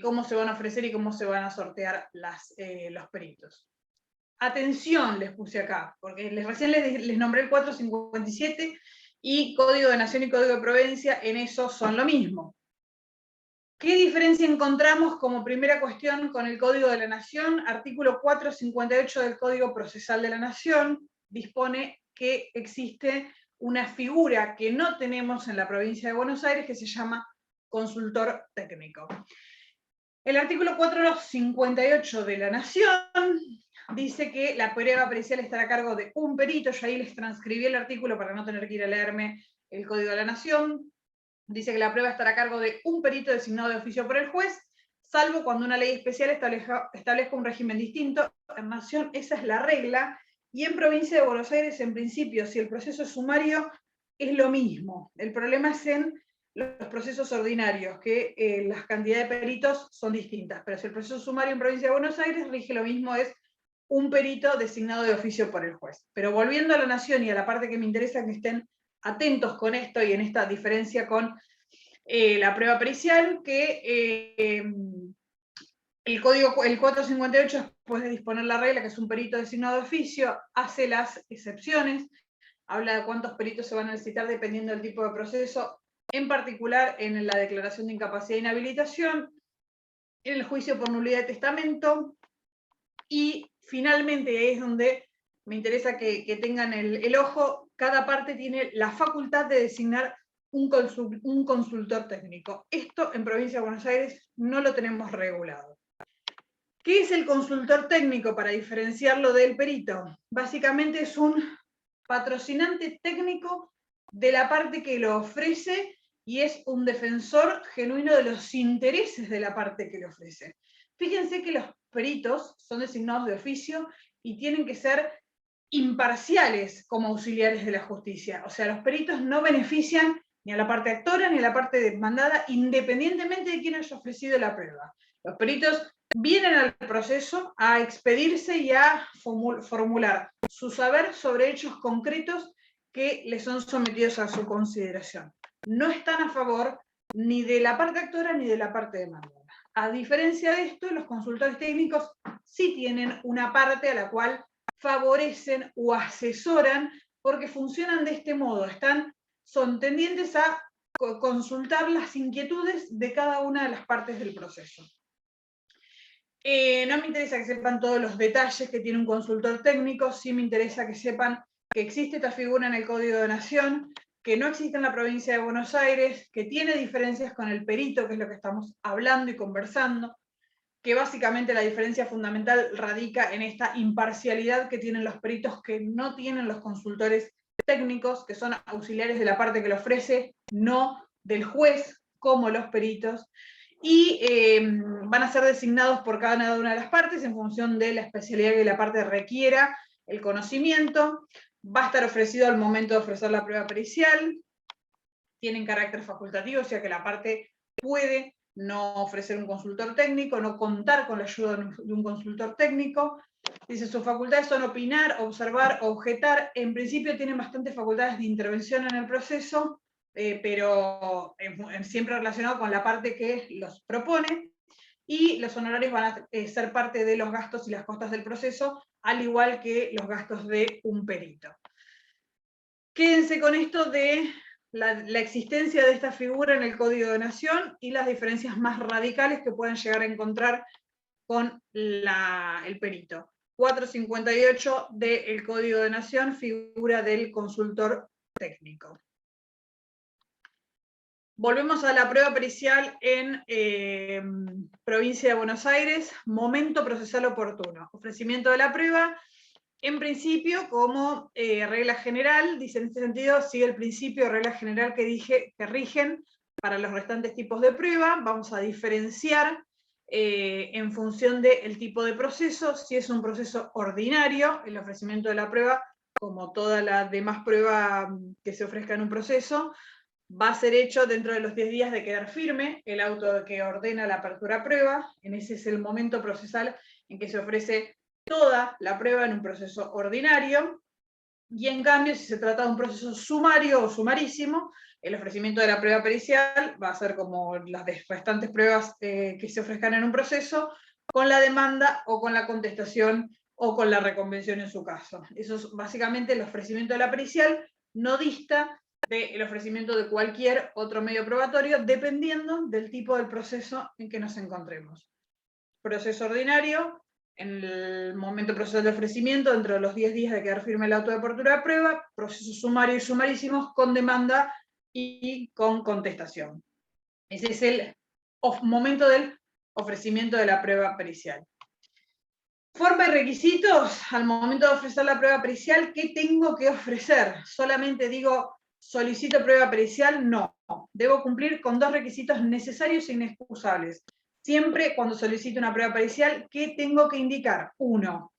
cómo se van a ofrecer y cómo se van a sortear los peritos. Atención, les puse acá, porque recién les nombré el 457, y Código de Nación y Código de Provincia, en eso son lo mismo. ¿Qué diferencia encontramos como primera cuestión con el Código de la Nación? Artículo 458 del Código Procesal de la Nación dispone que existe una figura que no tenemos en la provincia de Buenos Aires, que se llama consultor técnico. El artículo 458 de la Nación dice que la prueba pericial estará a cargo de un perito. Yo ahí les transcribí el artículo para no tener que ir a leerme el Código de la Nación. Dice que la prueba estará a cargo de un perito designado de oficio por el juez, salvo cuando una ley especial establezca un régimen distinto. En Nación esa es la regla, y en provincia de Buenos Aires, en principio, si el proceso es sumario, es lo mismo. El problema es en los procesos ordinarios, que las cantidades de peritos son distintas, pero si el proceso sumario en provincia de Buenos Aires rige lo mismo, es un perito designado de oficio por el juez. Pero volviendo a la Nación y a la parte que me interesa que estén atentos con esto y en esta diferencia con la prueba pericial, que el 458, después de disponer la regla, que es un perito designado de oficio, hace las excepciones, habla de cuántos peritos se van a necesitar dependiendo del tipo de proceso, en particular en la declaración de incapacidad e inhabilitación, en el juicio por nulidad de testamento, y finalmente es donde me interesa que tengan el ojo, cada parte tiene la facultad de designar un consultor técnico. Esto en provincia de Buenos Aires no lo tenemos regulado. ¿Qué es el consultor técnico para diferenciarlo del perito? Básicamente es un patrocinante técnico de la parte que lo ofrece y es un defensor genuino de los intereses de la parte que lo ofrece. Fíjense que los peritos son designados de oficio y tienen que ser imparciales como auxiliares de la justicia. O sea, los peritos no benefician ni a la parte actora ni a la parte demandada, independientemente de quién haya ofrecido la prueba. Los peritos vienen al proceso a expedirse y a formular su saber sobre hechos concretos que les son sometidos a su consideración. No están a favor ni de la parte actora ni de la parte demandada. A diferencia de esto, los consultores técnicos sí tienen una parte a la cual favorecen o asesoran, porque funcionan de este modo, son tendientes a consultar las inquietudes de cada una de las partes del proceso. No me interesa que sepan todos los detalles que tiene un consultor técnico, sí me interesa que sepan que existe esta figura en el Código de Nación, que no existe en la provincia de Buenos Aires, que tiene diferencias con el perito, que es lo que estamos hablando y conversando, que básicamente la diferencia fundamental radica en esta imparcialidad que tienen los peritos que no tienen los consultores técnicos, que son auxiliares de la parte que lo ofrece, no del juez como los peritos, y van a ser designados por cada una de las partes en función de la especialidad que la parte requiera, el conocimiento, va a estar ofrecido al momento de ofrecer la prueba pericial, tienen carácter facultativo, o sea que la parte puede no ofrecer un consultor técnico, no contar con la ayuda de un consultor técnico. Dice, sus facultades son opinar, observar, objetar. En principio tienen bastantes facultades de intervención en el proceso, pero siempre relacionado con la parte que los propone. Y los honorarios van a ser parte de los gastos y las costas del proceso, al igual que los gastos de un perito. Quédense con esto de la existencia de esta figura en el Código de Nación y las diferencias más radicales que pueden llegar a encontrar con el perito. 458 del Código de Nación, figura del consultor técnico. Volvemos a la prueba pericial en Provincia de Buenos Aires, momento procesal oportuno. Ofrecimiento de la prueba, en principio, como regla general, dice en este sentido, sigue el principio de regla general que rigen para los restantes tipos de prueba. Vamos a diferenciar en función del tipo de proceso, si es un proceso ordinario, el ofrecimiento de la prueba, como toda la demás prueba que se ofrezca en un proceso, va a ser hecho dentro de los 10 días de quedar firme el auto que ordena la apertura a prueba. En ese es el momento procesal en que se ofrece toda la prueba en un proceso ordinario. Y en cambio, si se trata de un proceso sumario o sumarísimo, el ofrecimiento de la prueba pericial va a ser como las restantes pruebas que se ofrezcan en un proceso, con la demanda o con la contestación o con la reconvención en su caso. Eso es básicamente el ofrecimiento de la pericial, no dista del ofrecimiento de cualquier otro medio probatorio, dependiendo del tipo del proceso en que nos encontremos. Proceso ordinario, en el momento procesal de ofrecimiento, dentro de los 10 días de quedar firme el auto de apertura de prueba, procesos sumarios y sumarísimos con demanda y con contestación. Ese es el momento del ofrecimiento de la prueba pericial. Forma y requisitos, al momento de ofrecer la prueba pericial, ¿qué tengo que ofrecer? Solamente digo, solicito prueba pericial, no. Debo cumplir con 2 requisitos necesarios e inexcusables. Siempre cuando solicito una prueba pericial, ¿qué tengo que indicar? 1.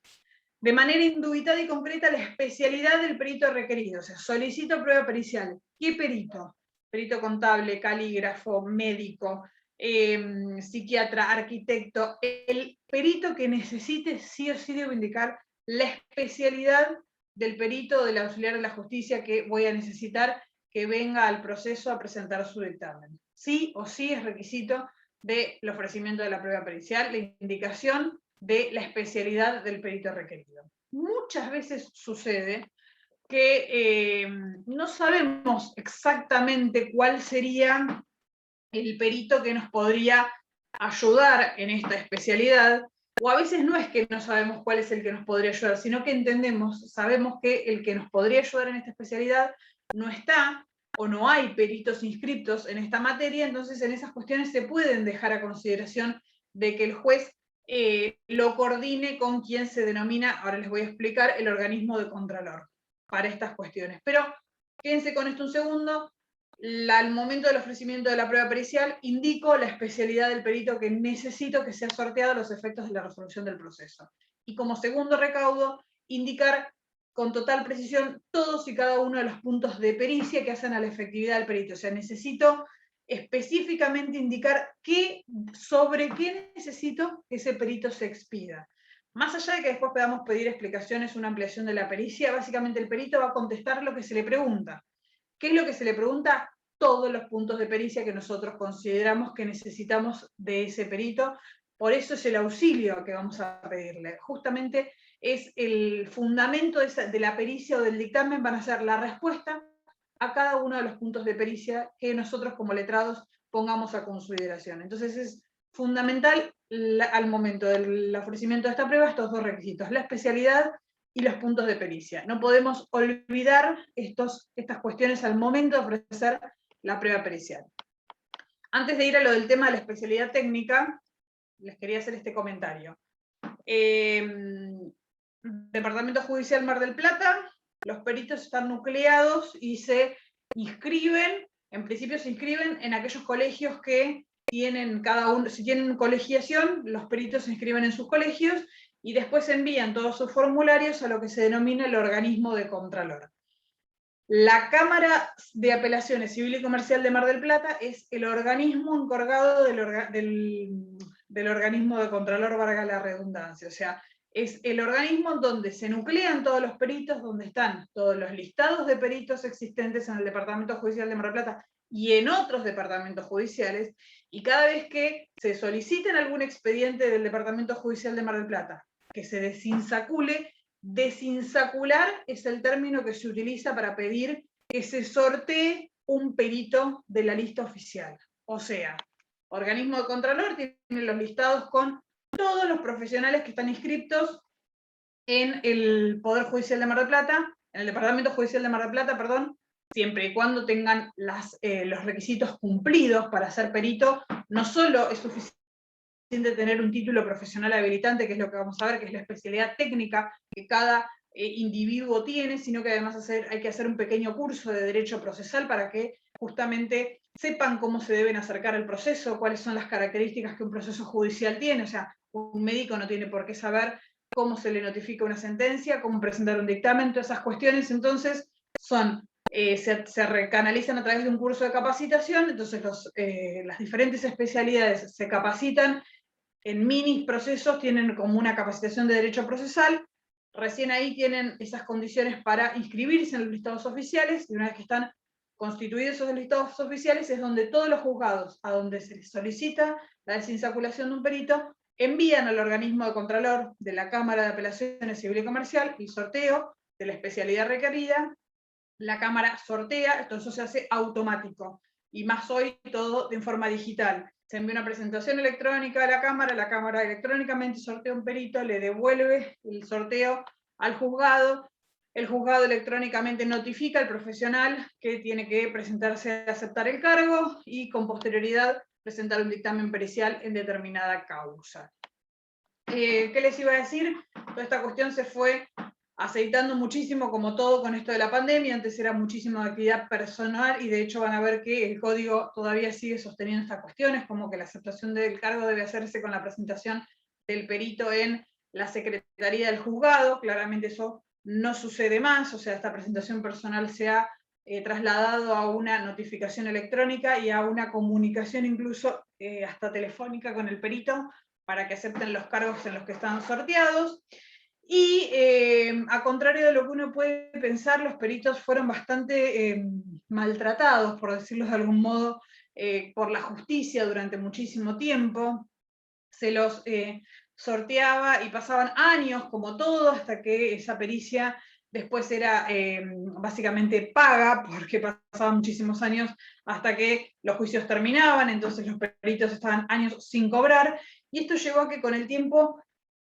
De manera indubitada y concreta la especialidad del perito requerido. O sea, solicito prueba pericial. ¿Qué perito? Perito contable, calígrafo, médico, psiquiatra, arquitecto. El perito que necesite sí o sí debo indicar la especialidad del perito o del auxiliar de la justicia que voy a necesitar que venga al proceso a presentar su dictamen. Sí o sí es requisito del ofrecimiento de la prueba pericial, la indicación de la especialidad del perito requerido. Muchas veces sucede que no sabemos exactamente cuál sería el perito que nos podría ayudar en esta especialidad, o a veces no es que no sabemos cuál es el que nos podría ayudar, sino que sabemos que el que nos podría ayudar en esta especialidad no está, o no hay peritos inscriptos en esta materia, entonces en esas cuestiones se pueden dejar a consideración de que el juez lo coordine con quien se denomina, ahora les voy a explicar, el organismo de contralor para estas cuestiones. Pero quédense con esto un segundo. Al momento del ofrecimiento de la prueba pericial, indico la especialidad del perito que necesito que sea sorteado a los efectos de la resolución del proceso. Y como segundo recaudo, indicar con total precisión todos y cada uno de los puntos de pericia que hacen a la efectividad del perito. O sea, necesito específicamente indicar sobre qué necesito que ese perito se expida. Más allá de que después podamos pedir explicaciones, una ampliación de la pericia, básicamente el perito va a contestar lo que se le pregunta. ¿Qué es lo que se le pregunta? Todos los puntos de pericia que nosotros consideramos que necesitamos de ese perito. Por eso es el auxilio que vamos a pedirle. Justamente es el fundamento de la pericia o del dictamen, van a ser la respuesta a cada uno de los puntos de pericia que nosotros como letrados pongamos a consideración. Entonces es fundamental al momento del ofrecimiento de esta prueba estos 2 requisitos, la especialidad y los puntos de pericia. No podemos olvidar estas cuestiones al momento de ofrecer la prueba pericial. Antes de ir a lo del tema de la especialidad técnica, les quería hacer este comentario. Departamento Judicial Mar del Plata, los peritos están nucleados y se inscriben, en principio se inscriben en aquellos colegios que tienen si tienen colegiación, los peritos se inscriben en sus colegios y después envían todos sus formularios a lo que se denomina el organismo de contralor. La Cámara de Apelaciones Civil y Comercial de Mar del Plata es el organismo encargado del organismo de Contralor, valga la redundancia. O sea, es el organismo donde se nuclean todos los peritos, donde están todos los listados de peritos existentes en el Departamento Judicial de Mar del Plata y en otros departamentos judiciales, y cada vez que se solicite en algún expediente del Departamento Judicial de Mar del Plata que se desinsacule, desinsacular es el término que se utiliza para pedir que se sortee un perito de la lista oficial. O sea, organismo de Contralor tiene los listados con todos los profesionales que están inscritos en el Poder Judicial de Mar del Plata, en el Departamento Judicial de Mar del Plata, perdón, siempre y cuando tengan los requisitos cumplidos para ser perito. No solo es suficiente tener un título profesional habilitante, que es lo que vamos a ver, que es la especialidad técnica que cada individuo tiene, sino que además hay que hacer un pequeño curso de derecho procesal para que justamente sepan cómo se deben acercar al proceso, cuáles son las características que un proceso judicial tiene. O sea, un médico no tiene por qué saber cómo se le notifica una sentencia, cómo presentar un dictamen, todas esas cuestiones. Entonces se recanalizan a través de un curso de capacitación. Entonces las diferentes especialidades se capacitan en mini procesos, tienen como una capacitación de derecho procesal, recién ahí tienen esas condiciones para inscribirse en los listados oficiales, y una vez que están constituidos esos listados oficiales es donde todos los juzgados a donde se les solicita la desinsaculación de un perito envían al organismo de Contralor de la Cámara de Apelaciones Civil y Comercial el sorteo de la especialidad requerida. La Cámara sortea, entonces se hace automático, y más hoy todo de forma digital. Se envía una presentación electrónica a la Cámara electrónicamente sortea un perito, le devuelve el sorteo al juzgado, el juzgado electrónicamente notifica al profesional que tiene que presentarse a aceptar el cargo y con posterioridad presentar un dictamen pericial en determinada causa. ¿Qué les iba a decir? Toda esta cuestión se fue aceitando muchísimo, como todo con esto de la pandemia. Antes era muchísima actividad personal, y de hecho van a ver que el código todavía sigue sosteniendo estas cuestiones, como que la aceptación del cargo debe hacerse con la presentación del perito en la secretaría del juzgado. Claramente eso no sucede más, o sea, esta presentación personal se ha trasladado a una notificación electrónica y a una comunicación incluso hasta telefónica con el perito para que acepten los cargos en los que están sorteados. Y a contrario de lo que uno puede pensar, los peritos fueron bastante maltratados, por decirlo de algún modo, por la justicia durante muchísimo tiempo. Se los sorteaba y pasaban años, como todo, hasta que esa pericia después era básicamente paga, porque pasaban muchísimos años hasta que los juicios terminaban, entonces los peritos estaban años sin cobrar, y esto llevó a que con el tiempo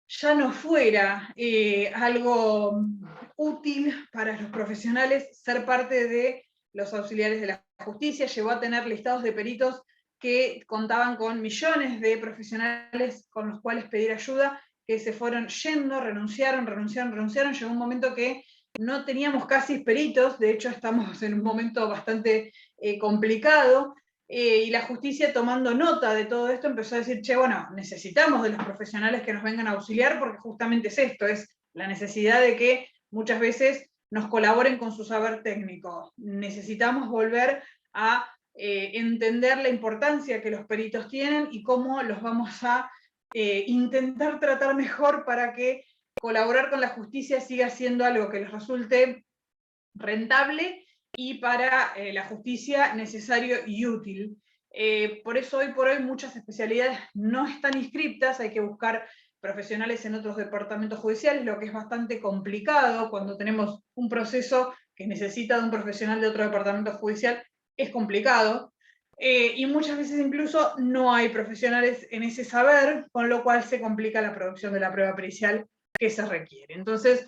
ya no fuera algo útil para los profesionales ser parte de los auxiliares de la justicia. Llevó a tener listados de peritos que contaban con millones de profesionales con los cuales pedir ayuda, que se fueron yendo, renunciaron, llegó un momento que no teníamos casi peritos, de hecho estamos en un momento bastante complicado, y la justicia, tomando nota de todo esto, empezó a decir, che, bueno, necesitamos de los profesionales que nos vengan a auxiliar, porque justamente es esto, es la necesidad de que muchas veces nos colaboren con su saber técnico. Necesitamos volver a entender la importancia que los peritos tienen y cómo los vamos a intentar tratar mejor para que colaborar con la justicia siga siendo algo que les resulte rentable y para la justicia necesario y útil. Por eso hoy por hoy muchas especialidades no están inscriptas, hay que buscar profesionales en otros departamentos judiciales, lo que es bastante complicado cuando tenemos un proceso que necesita de un profesional de otro departamento judicial, es complicado. Y muchas veces incluso no hay profesionales en ese saber, con lo cual se complica la producción de la prueba pericial que se requiere. Entonces,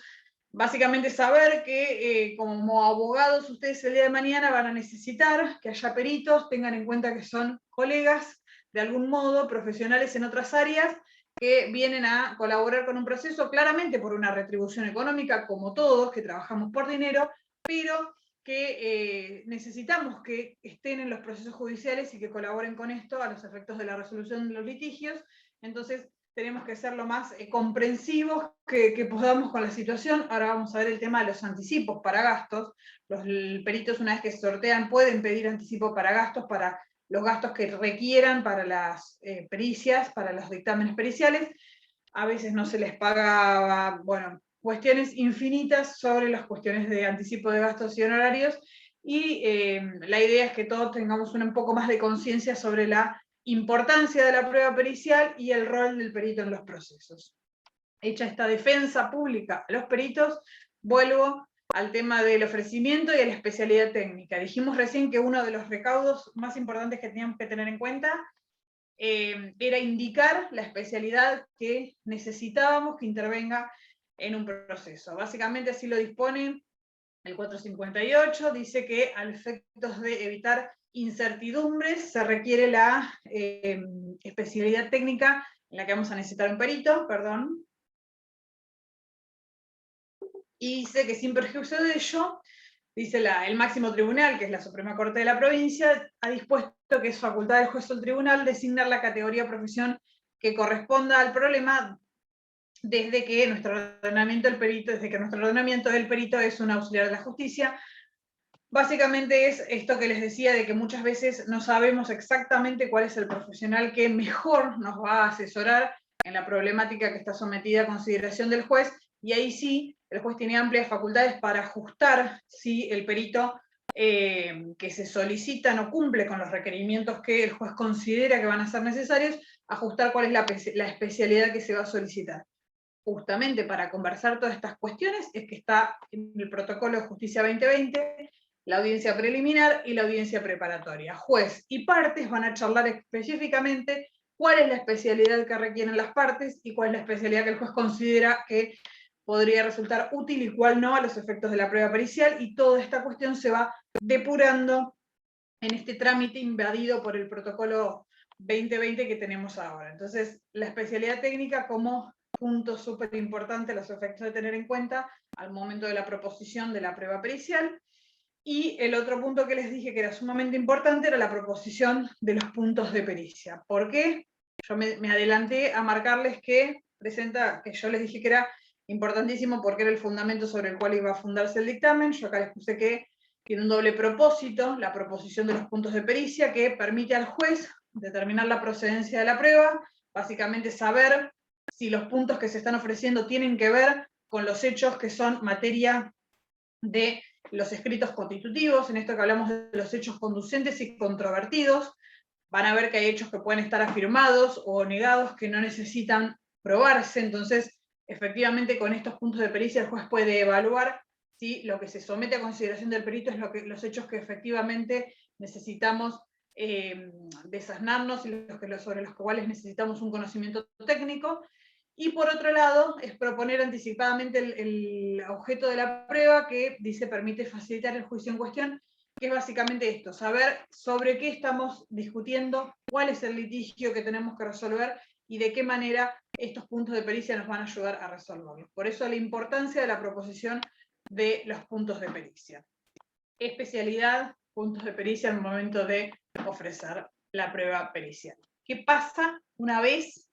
básicamente saber que como abogados ustedes el día de mañana van a necesitar que haya peritos, tengan en cuenta que son colegas, de algún modo, profesionales en otras áreas, que vienen a colaborar con un proceso, claramente por una retribución económica, como todos, que trabajamos por dinero, pero que necesitamos que estén en los procesos judiciales y que colaboren con esto a los efectos de la resolución de los litigios. Entonces, tenemos que ser lo más comprensivos que podamos con la situación. Ahora vamos a ver el tema de los anticipos para gastos. Los peritos, una vez que se sortean, pueden pedir anticipo para gastos, para los gastos que requieran para las pericias, para los dictámenes periciales. A veces no se les paga, bueno, cuestiones infinitas sobre las cuestiones de anticipo de gastos y honorarios, y la idea es que todos tengamos un poco más de conciencia sobre la importancia de la prueba pericial y el rol del perito en los procesos. Hecha esta defensa pública a los peritos, vuelvo al tema del ofrecimiento y a la especialidad técnica. Dijimos recién que uno de los recaudos más importantes que teníamos que tener en cuenta era indicar la especialidad que necesitábamos que intervenga en un proceso. Básicamente así lo dispone el 458, dice que a efectos de evitar incertidumbres se requiere la especialidad técnica en la que vamos a necesitar un perito, perdón. Y dice que sin perjuicio de ello, dice el máximo tribunal, que es la Suprema Corte de la provincia, ha dispuesto que es facultad del juez o el tribunal designar la categoría o profesión que corresponda al problema desde que nuestro ordenamiento del perito es un auxiliar de la justicia. Básicamente es esto que les decía, de que muchas veces no sabemos exactamente cuál es el profesional que mejor nos va a asesorar en la problemática que está sometida a consideración del juez, y ahí sí, el juez tiene amplias facultades para ajustar si el perito que se solicita no cumple con los requerimientos que el juez considera que van a ser necesarios, ajustar cuál es la especialidad que se va a solicitar. Justamente para conversar todas estas cuestiones es que está en el protocolo de justicia 2020, la audiencia preliminar y la audiencia preparatoria. Juez y partes van a charlar específicamente cuál es la especialidad que requieren las partes y cuál es la especialidad que el juez considera que podría resultar útil y cuál no a los efectos de la prueba pericial, y toda esta cuestión se va depurando en este trámite invadido por el protocolo 2020 que tenemos ahora. Entonces, la especialidad técnica como punto súper importante, los efectos de tener en cuenta al momento de la proposición de la prueba pericial. Y el otro punto que les dije que era sumamente importante era la proposición de los puntos de pericia. ¿Por qué? Yo me adelanté a marcarles que yo les dije que era importantísimo porque era el fundamento sobre el cual iba a fundarse el dictamen. Yo acá les puse que tiene un doble propósito, la proposición de los puntos de pericia, que permite al juez determinar la procedencia de la prueba, básicamente saber si los puntos que se están ofreciendo tienen que ver con los hechos que son materia de los escritos constitutivos, en esto que hablamos de los hechos conducentes y controvertidos. Van a ver que hay hechos que pueden estar afirmados o negados que no necesitan probarse, entonces efectivamente con estos puntos de pericia el juez puede evaluar si lo que se somete a consideración del perito es los hechos que efectivamente necesitamos desasnarnos y sobre los cuales necesitamos un conocimiento técnico. Y por otro lado, es proponer anticipadamente el objeto de la prueba, que dice permite facilitar el juicio en cuestión, que es básicamente esto, saber sobre qué estamos discutiendo, cuál es el litigio que tenemos que resolver y de qué manera estos puntos de pericia nos van a ayudar a resolverlo. Por eso la importancia de la proposición de los puntos de pericia. Especialidad, puntos de pericia al momento de ofrecer la prueba pericial. ¿Qué pasa una vez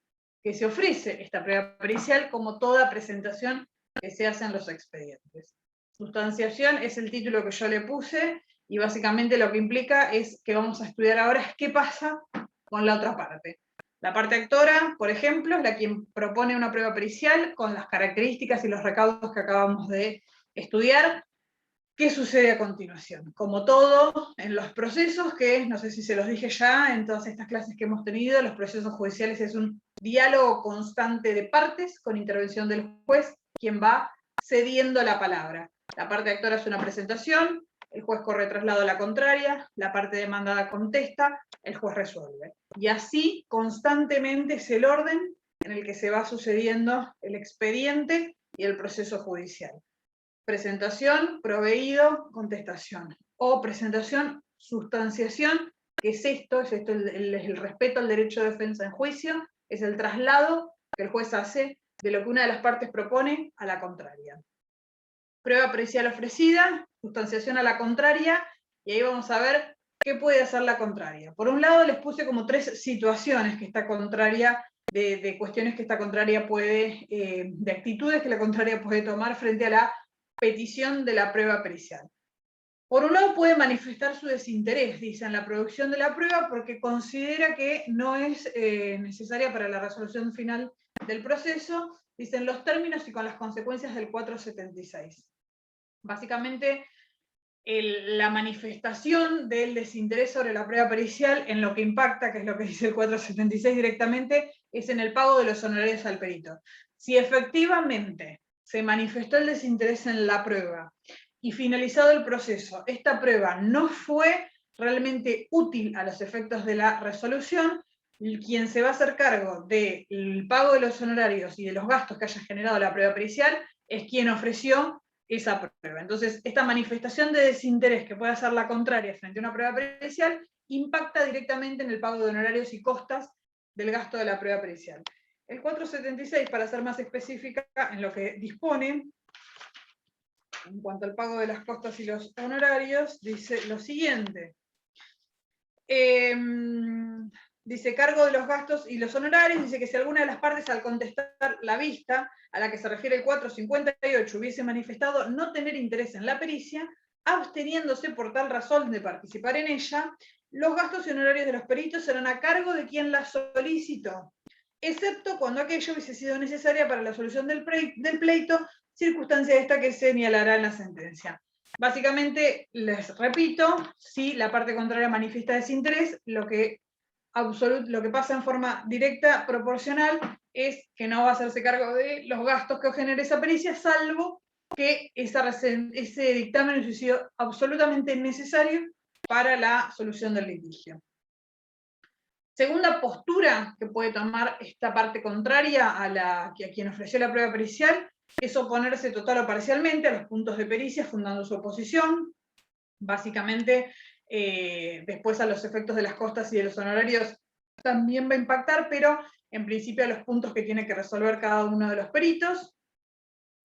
que se ofrece esta prueba pericial, como toda presentación que se hace en los expedientes? Sustanciación es el título que yo le puse, y básicamente lo que implica es que vamos a estudiar ahora es qué pasa con la otra parte. La parte actora, por ejemplo, es la quien propone una prueba pericial con las características y los recaudos que acabamos de estudiar. ¿Qué sucede a continuación? Como todo en los procesos, que no sé si se los dije ya en todas estas clases que hemos tenido, los procesos judiciales es un diálogo constante de partes con intervención del juez, quien va cediendo la palabra. La parte actora es una presentación, el juez corre traslado a la contraria, la parte demandada contesta, el juez resuelve. Y así constantemente es el orden en el que se va sucediendo el expediente y el proceso judicial. Presentación, proveído, contestación. O presentación, sustanciación, que es esto el respeto al derecho de defensa en juicio, es el traslado que el juez hace de lo que una de las partes propone a la contraria. Prueba pericial ofrecida, sustanciación a la contraria, y ahí vamos a ver qué puede hacer la contraria. Por un lado les puse como 3 situaciones que esta contraria de cuestiones que esta contraria puede, de actitudes que la contraria puede tomar frente a la petición de la prueba pericial. Por un lado puede manifestar su desinterés, dice, en la producción de la prueba porque considera que no es necesaria para la resolución final del proceso, dicen los términos y con las consecuencias del 476. Básicamente, la manifestación del desinterés sobre la prueba pericial en lo que impacta, que es lo que dice el 476 directamente, es en el pago de los honorarios al perito. Si efectivamente se manifestó el desinterés en la prueba y finalizado el proceso, esta prueba no fue realmente útil a los efectos de la resolución, quien se va a hacer cargo del pago de los honorarios y de los gastos que haya generado la prueba pericial es quien ofreció esa prueba. Entonces, esta manifestación de desinterés que puede hacer la contraria frente a una prueba pericial impacta directamente en el pago de honorarios y costas del gasto de la prueba pericial. El 476, para ser más específica en lo que dispone, en cuanto al pago de las costas y los honorarios, dice lo siguiente. Dice, cargo de los gastos y los honorarios, dice que si alguna de las partes al contestar la vista, a la que se refiere el 458, hubiese manifestado no tener interés en la pericia, absteniéndose por tal razón de participar en ella, los gastos y honorarios de los peritos serán a cargo de quien la solicitó, excepto cuando aquello hubiese sido necesaria para la solución del pleito, circunstancia esta que se señalará en la sentencia. Básicamente, les repito, si la parte contraria manifiesta desinterés, lo que pasa en forma directa, proporcional, es que no va a hacerse cargo de los gastos que genere esa pericia, salvo que ese dictamen hubiese sido absolutamente necesario para la solución del litigio. Segunda postura que puede tomar esta parte contraria a quien ofreció la prueba pericial es oponerse total o parcialmente a los puntos de pericia fundando su oposición. Básicamente, después a los efectos de las costas y de los honorarios también va a impactar, pero en principio a los puntos que tiene que resolver cada uno de los peritos.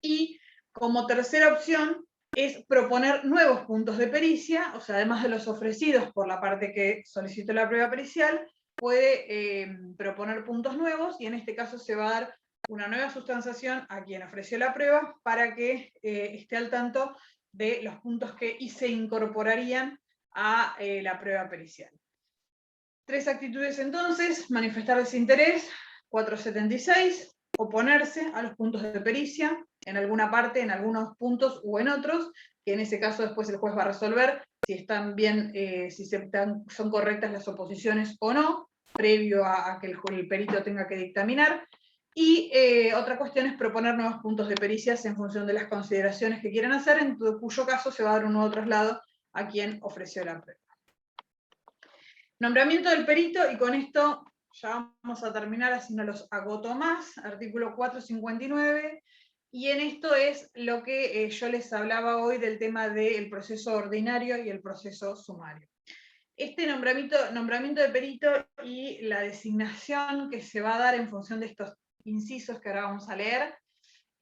Y como tercera opción es proponer nuevos puntos de pericia, o sea, además de los ofrecidos por la parte que solicitó la prueba pericial, puede proponer puntos nuevos, y en este caso se va a dar una nueva sustanciación a quien ofreció la prueba para que esté al tanto de los puntos que se incorporarían a la prueba pericial. Tres actitudes entonces: manifestar desinterés, 476, oponerse a los puntos de pericia, en alguna parte, en algunos puntos o en otros, que en ese caso después el juez va a resolver si están bien, son correctas las oposiciones o no, previo a que el perito tenga que dictaminar. Y otra cuestión es proponer nuevos puntos de pericias en función de las consideraciones que quieran hacer, en cuyo caso se va a dar un nuevo traslado a quien ofreció la prueba. Nombramiento del perito, y con esto ya vamos a terminar, así no los agoto más, artículo 459, y en esto es lo que yo les hablaba hoy del tema del proceso ordinario y el proceso sumario. Este nombramiento de perito y la designación que se va a dar en función de estos incisos que ahora vamos a leer,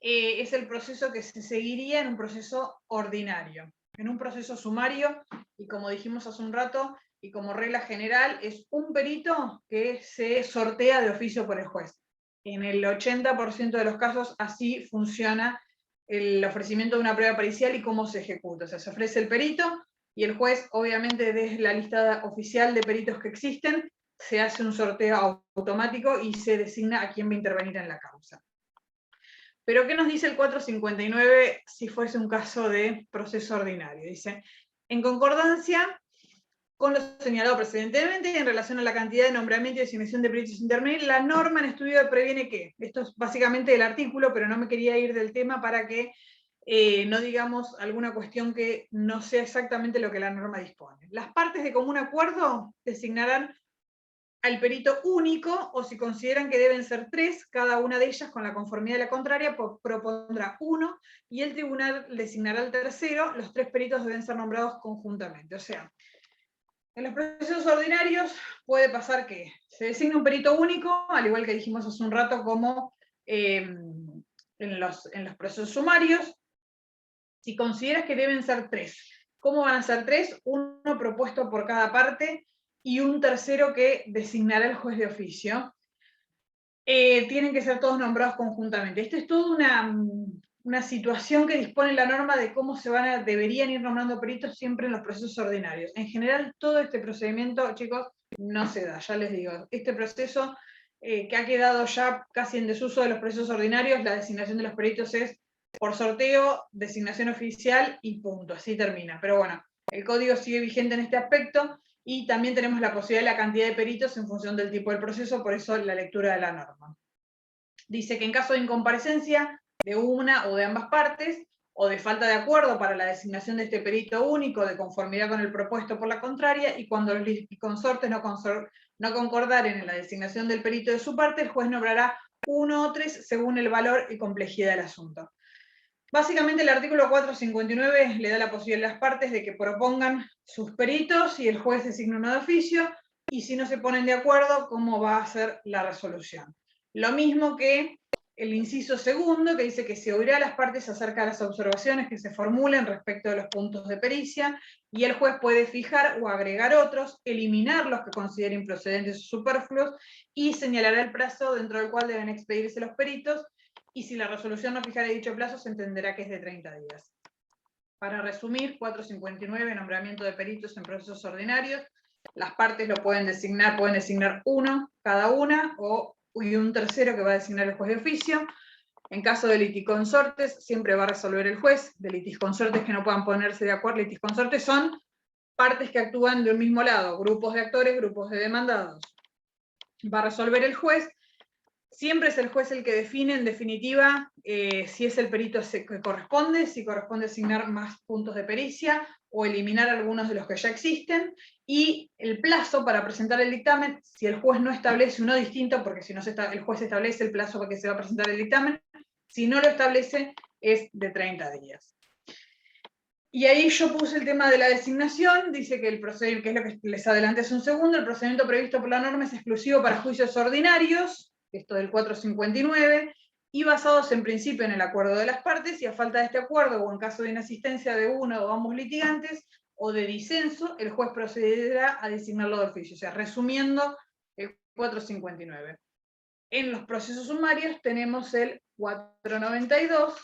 es el proceso que se seguiría en un proceso ordinario. En un proceso sumario, y como dijimos hace un rato, y como regla general, es un perito que se sortea de oficio por el juez. En el 80% de los casos así funciona el ofrecimiento de una prueba pericial y cómo se ejecuta. O sea, se ofrece el perito y el juez, obviamente desde la lista oficial de peritos que existen, se hace un sorteo automático y se designa a quién va a intervenir en la causa. Pero ¿qué nos dice el 459 si fuese un caso de proceso ordinario? Dice, en concordancia con lo señalado precedentemente, en relación a la cantidad de nombramiento y designación de peritos intermedios, la norma en estudio previene que, esto es básicamente el artículo, pero no me quería ir del tema para que no digamos alguna cuestión que no sea exactamente lo que la norma dispone. Las partes de común acuerdo designarán al perito único, o si consideran que deben ser tres, cada una de ellas con la conformidad de la contraria propondrá uno, y el tribunal designará al tercero. Los tres peritos deben ser nombrados conjuntamente. O sea, en los procesos ordinarios puede pasar que se designe un perito único, al igual que dijimos hace un rato, como en los procesos sumarios. Si consideras que deben ser tres, ¿cómo van a ser tres? Uno propuesto por cada parte y un tercero que designará el juez de oficio. Tienen que ser todos nombrados conjuntamente. Esto es toda una situación que dispone la norma de cómo deberían ir nombrando peritos siempre en los procesos ordinarios. En general, todo este procedimiento, chicos, no se da, ya les digo. Este proceso que ha quedado ya casi en desuso de los procesos ordinarios, la designación de los peritos es por sorteo, designación oficial y punto, así termina. Pero bueno, el código sigue vigente en este aspecto, y también tenemos la posibilidad de la cantidad de peritos en función del tipo del proceso, por eso la lectura de la norma. Dice que en caso de incomparecencia de una o de ambas partes, o de falta de acuerdo para la designación de este perito único, de conformidad con el propuesto por la contraria, y cuando los litisconsortes no concordaren en la designación del perito de su parte, el juez nombrará uno o tres según el valor y complejidad del asunto. Básicamente el artículo 459 le da la posibilidad a las partes de que propongan sus peritos y el juez designa uno de oficio, y si no se ponen de acuerdo, cómo va a ser la resolución. Lo mismo que el inciso segundo, que dice que se oirá a las partes acerca de las observaciones que se formulen respecto de los puntos de pericia, y el juez puede fijar o agregar otros, eliminar los que considere improcedentes o superfluos, y señalará el plazo dentro del cual deben expedirse los peritos, y si la resolución no fijara dicho plazo, se entenderá que es de 30 días. Para resumir, 459, nombramiento de peritos en procesos ordinarios. Las partes lo pueden designar uno cada una, y un tercero que va a designar el juez de oficio. En caso de litisconsortes, siempre va a resolver el juez. De litisconsortes que no puedan ponerse de acuerdo, litisconsortes son partes que actúan de un mismo lado, grupos de actores, grupos de demandados. Va a resolver el juez. Siempre es el juez el que define, en definitiva, si es el perito que corresponde, si corresponde asignar más puntos de pericia o eliminar algunos de los que ya existen, y el plazo para presentar el dictamen, si el juez no establece uno distinto, porque si no el juez establece el plazo para que se va a presentar el dictamen, si no lo establece, es de 30 días. Y ahí yo puse el tema de la designación, dice que el procedimiento, que es lo que les adelanté hace un segundo, el procedimiento previsto por la norma es exclusivo para juicios ordinarios, esto del 459, y basados en principio en el acuerdo de las partes, y a falta de este acuerdo, o en caso de inasistencia de uno o ambos litigantes, o de disenso, el juez procederá a designarlo de oficio. O sea, resumiendo, el 459. En los procesos sumarios tenemos el 492,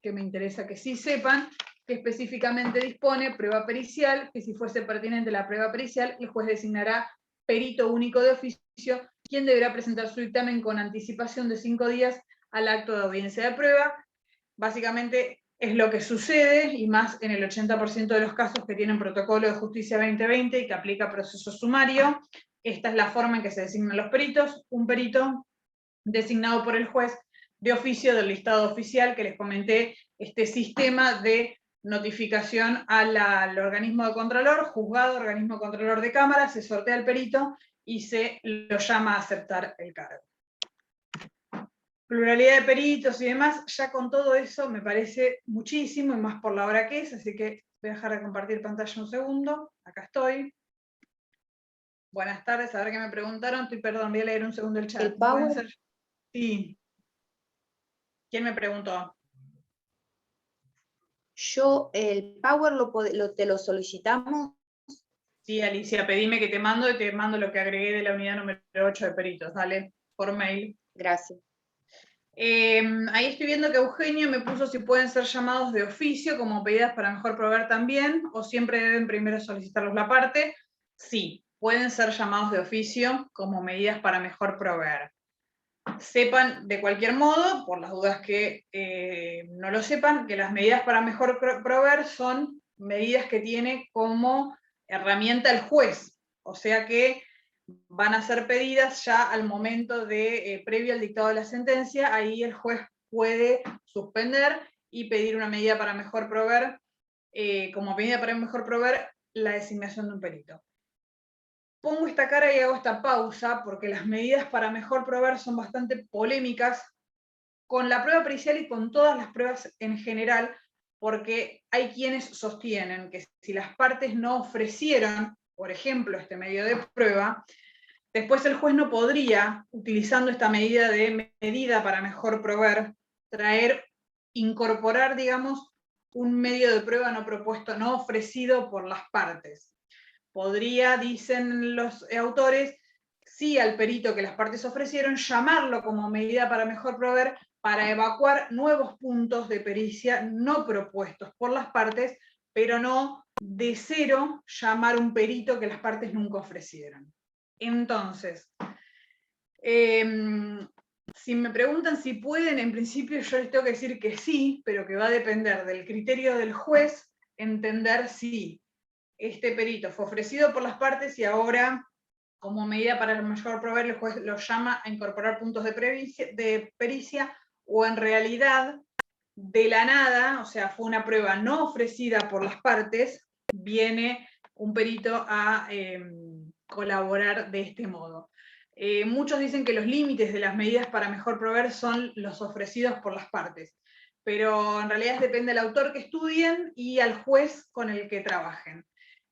que me interesa que sí sepan, que específicamente dispone prueba pericial, que si fuese pertinente la prueba pericial, el juez designará perito único de oficio, quien deberá presentar su dictamen con anticipación de 5 días al acto de audiencia de prueba. Básicamente es lo que sucede, y más en el 80% de los casos que tienen protocolo de justicia 2020 y que aplica proceso sumario. Esta es la forma en que se designan los peritos: un perito designado por el juez de oficio del listado oficial que les comenté, este sistema de notificación al organismo de contralor, juzgado, organismo contralor de cámara, se sortea el perito y se lo llama a aceptar el cargo. Pluralidad de peritos y demás, ya con todo eso me parece muchísimo, y más por la hora que es, así que voy a dejar de compartir pantalla un segundo. Acá estoy. Buenas tardes, a ver qué me preguntaron. Perdón, voy a leer un segundo el chat. ¿El Power? Sí. ¿Quién me preguntó? Yo, el Power te lo solicitamos. Sí, Alicia, pedime que te mando, y te mando lo que agregué de la unidad número 8 de peritos, dale, por mail. Gracias. Ahí estoy viendo que Eugenio me puso si pueden ser llamados de oficio como pedidas para mejor proveer también, o siempre deben primero solicitarlos la parte. Sí, pueden ser llamados de oficio como medidas para mejor proveer. Sepan de cualquier modo, por las dudas que no lo sepan, que las medidas para mejor proveer son medidas que tiene como herramienta el juez, o sea que van a ser pedidas ya al momento de, previo al dictado de la sentencia. Ahí el juez puede suspender y pedir una medida para mejor proveer, como medida para mejor proveer, la designación de un perito. Pongo esta cara y hago esta pausa porque las medidas para mejor proveer son bastante polémicas con la prueba pericial y con todas las pruebas en general, porque hay quienes sostienen que si las partes no ofrecieron, por ejemplo, este medio de prueba, después el juez no podría, utilizando esta medida para mejor proveer, incorporar, digamos, un medio de prueba no propuesto, no ofrecido por las partes. Podría, dicen los autores, sí al perito que las partes ofrecieron, llamarlo como medida para mejor proveer, para evacuar nuevos puntos de pericia no propuestos por las partes, pero no de cero llamar un perito que las partes nunca ofrecieron. Entonces, si me preguntan si pueden, en principio yo les tengo que decir que sí, pero que va a depender del criterio del juez entender si este perito fue ofrecido por las partes y ahora, como medida para el mejor proveer, el juez lo llama a incorporar puntos de pericia, o en realidad, de la nada, o sea, fue una prueba no ofrecida por las partes, viene un perito a colaborar de este modo. Muchos dicen que los límites de las medidas para mejor proveer son los ofrecidos por las partes, pero en realidad depende del autor que estudien y al juez con el que trabajen.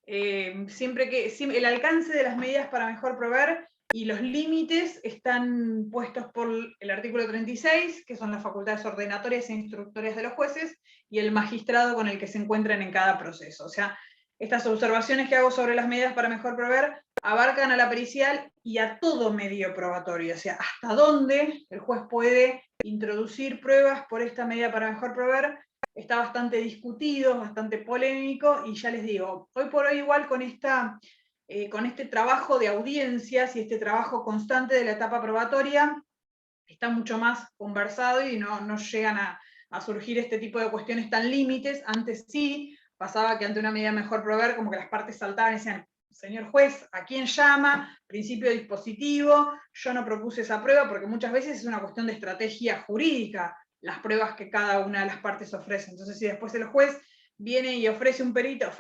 El alcance de las medidas para mejor proveer y los límites están puestos por el artículo 36, que son las facultades ordenatorias e instructorias de los jueces, y el magistrado con el que se encuentran en cada proceso. O sea, estas observaciones que hago sobre las medidas para mejor proveer abarcan a la pericial y a todo medio probatorio, o sea, hasta dónde el juez puede introducir pruebas por esta medida para mejor proveer. Está bastante discutido, bastante polémico, y ya les digo, hoy por hoy igual con este trabajo de audiencias y este trabajo constante de la etapa probatoria, está mucho más conversado y no llegan a surgir este tipo de cuestiones tan límites. Antes sí, pasaba que ante una medida mejor proveer, como que las partes saltaban y decían, señor juez, ¿a quién llama? Principio dispositivo, yo no propuse esa prueba, porque muchas veces es una cuestión de estrategia jurídica, las pruebas que cada una de las partes ofrece. Entonces, si después el juez viene y ofrece un perito,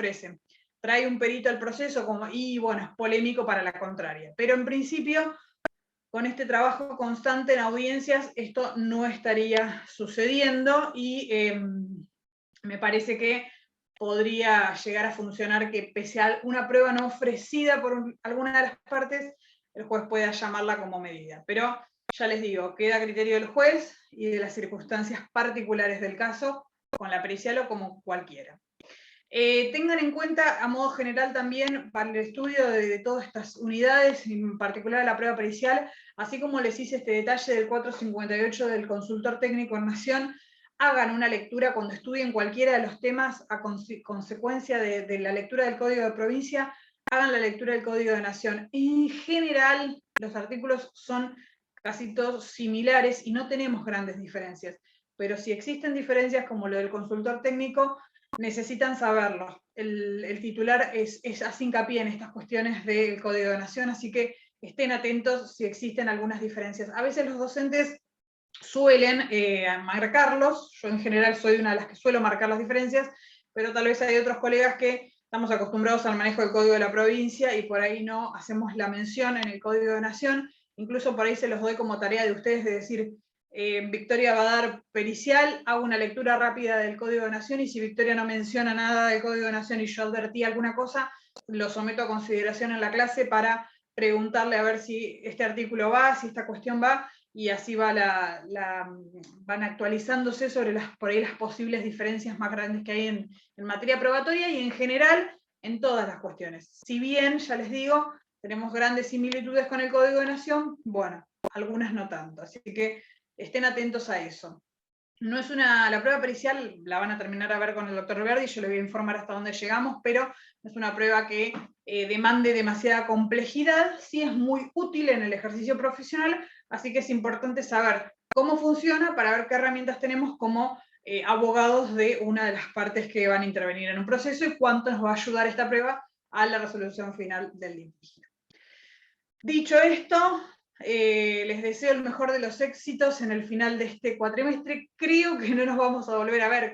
trae un perito al proceso, y bueno, es polémico para la contraria. Pero en principio, con este trabajo constante en audiencias, esto no estaría sucediendo, y me parece que podría llegar a funcionar que pese a una prueba no ofrecida por alguna de las partes, el juez pueda llamarla como medida. Pero ya les digo, queda a criterio del juez y de las circunstancias particulares del caso, con la pericial o como cualquiera. Tengan en cuenta, a modo general también, para el estudio de todas estas unidades, en particular la prueba pericial, así como les hice este detalle del 458 del consultor técnico en Nación, hagan una lectura cuando estudien cualquiera de los temas a consecuencia de la lectura del Código de Provincia, hagan la lectura del Código de Nación. En general, los artículos son casi todos similares y no tenemos grandes diferencias, pero si existen diferencias como lo del consultor técnico, necesitan saberlo. El titular hace hincapié en estas cuestiones del Código de Nación, así que estén atentos si existen algunas diferencias. A veces los docentes suelen marcarlos, yo en general soy una de las que suelo marcar las diferencias, pero tal vez hay otros colegas que estamos acostumbrados al manejo del Código de la Provincia y por ahí no hacemos la mención en el Código de Nación. Incluso por ahí se los doy como tarea de ustedes de decir, Victoria va a dar pericial, hago una lectura rápida del Código de Nación, y si Victoria no menciona nada del Código de Nación y yo advertí alguna cosa, lo someto a consideración en la clase para preguntarle a ver si este artículo va, si esta cuestión va, y así van actualizándose sobre por ahí las posibles diferencias más grandes que hay en materia probatoria y en general en todas las cuestiones. Si bien, ya les digo, tenemos grandes similitudes con el Código de Nación, bueno, algunas no tanto, así que estén atentos a eso. No es la prueba pericial la van a terminar a ver con el doctor Verdi, yo les voy a informar hasta dónde llegamos, pero no es una prueba que demande demasiada complejidad, sí es muy útil en el ejercicio profesional, así que es importante saber cómo funciona para ver qué herramientas tenemos como abogados de una de las partes que van a intervenir en un proceso y cuánto nos va a ayudar esta prueba a la resolución final del litigio. Dicho esto, les deseo el mejor de los éxitos en el final de este cuatrimestre. Creo que no nos vamos a volver a ver,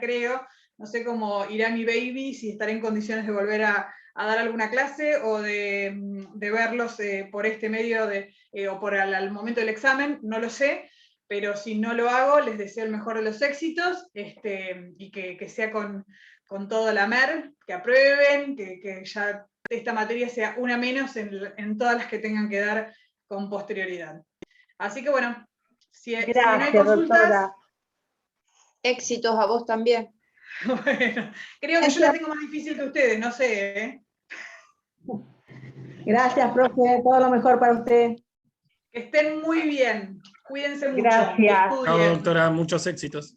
no sé cómo irá mi baby, si estaré en condiciones de volver a dar alguna clase o de verlos por este medio o por al momento del examen, no lo sé, pero si no lo hago, les deseo el mejor de los éxitos, y que sea con toda la MER, que aprueben, que ya esta materia sea una menos en todas las que tengan que dar con posterioridad. Así que bueno, si no hay consultas... Doctora. Éxitos a vos también. Bueno, creo que yo la tengo más difícil que ustedes, no sé, ¿eh? Gracias, profe, todo lo mejor para usted. Que estén muy bien. Cuídense mucho. Gracias. Estudien. Chao, doctora, muchos éxitos.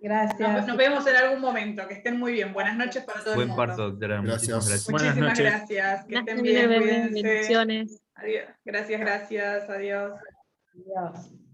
Nos vemos en algún momento. Que estén muy bien. Buenas noches para todo el Buen mundo. parto, doctora. Muchísimas Gracias. gracias. Buenas Muchísimas noches. gracias. Que estén Gracias, bien. bebé. Cuídense. Bendiciones. Adiós. Gracias. Adiós. Adiós.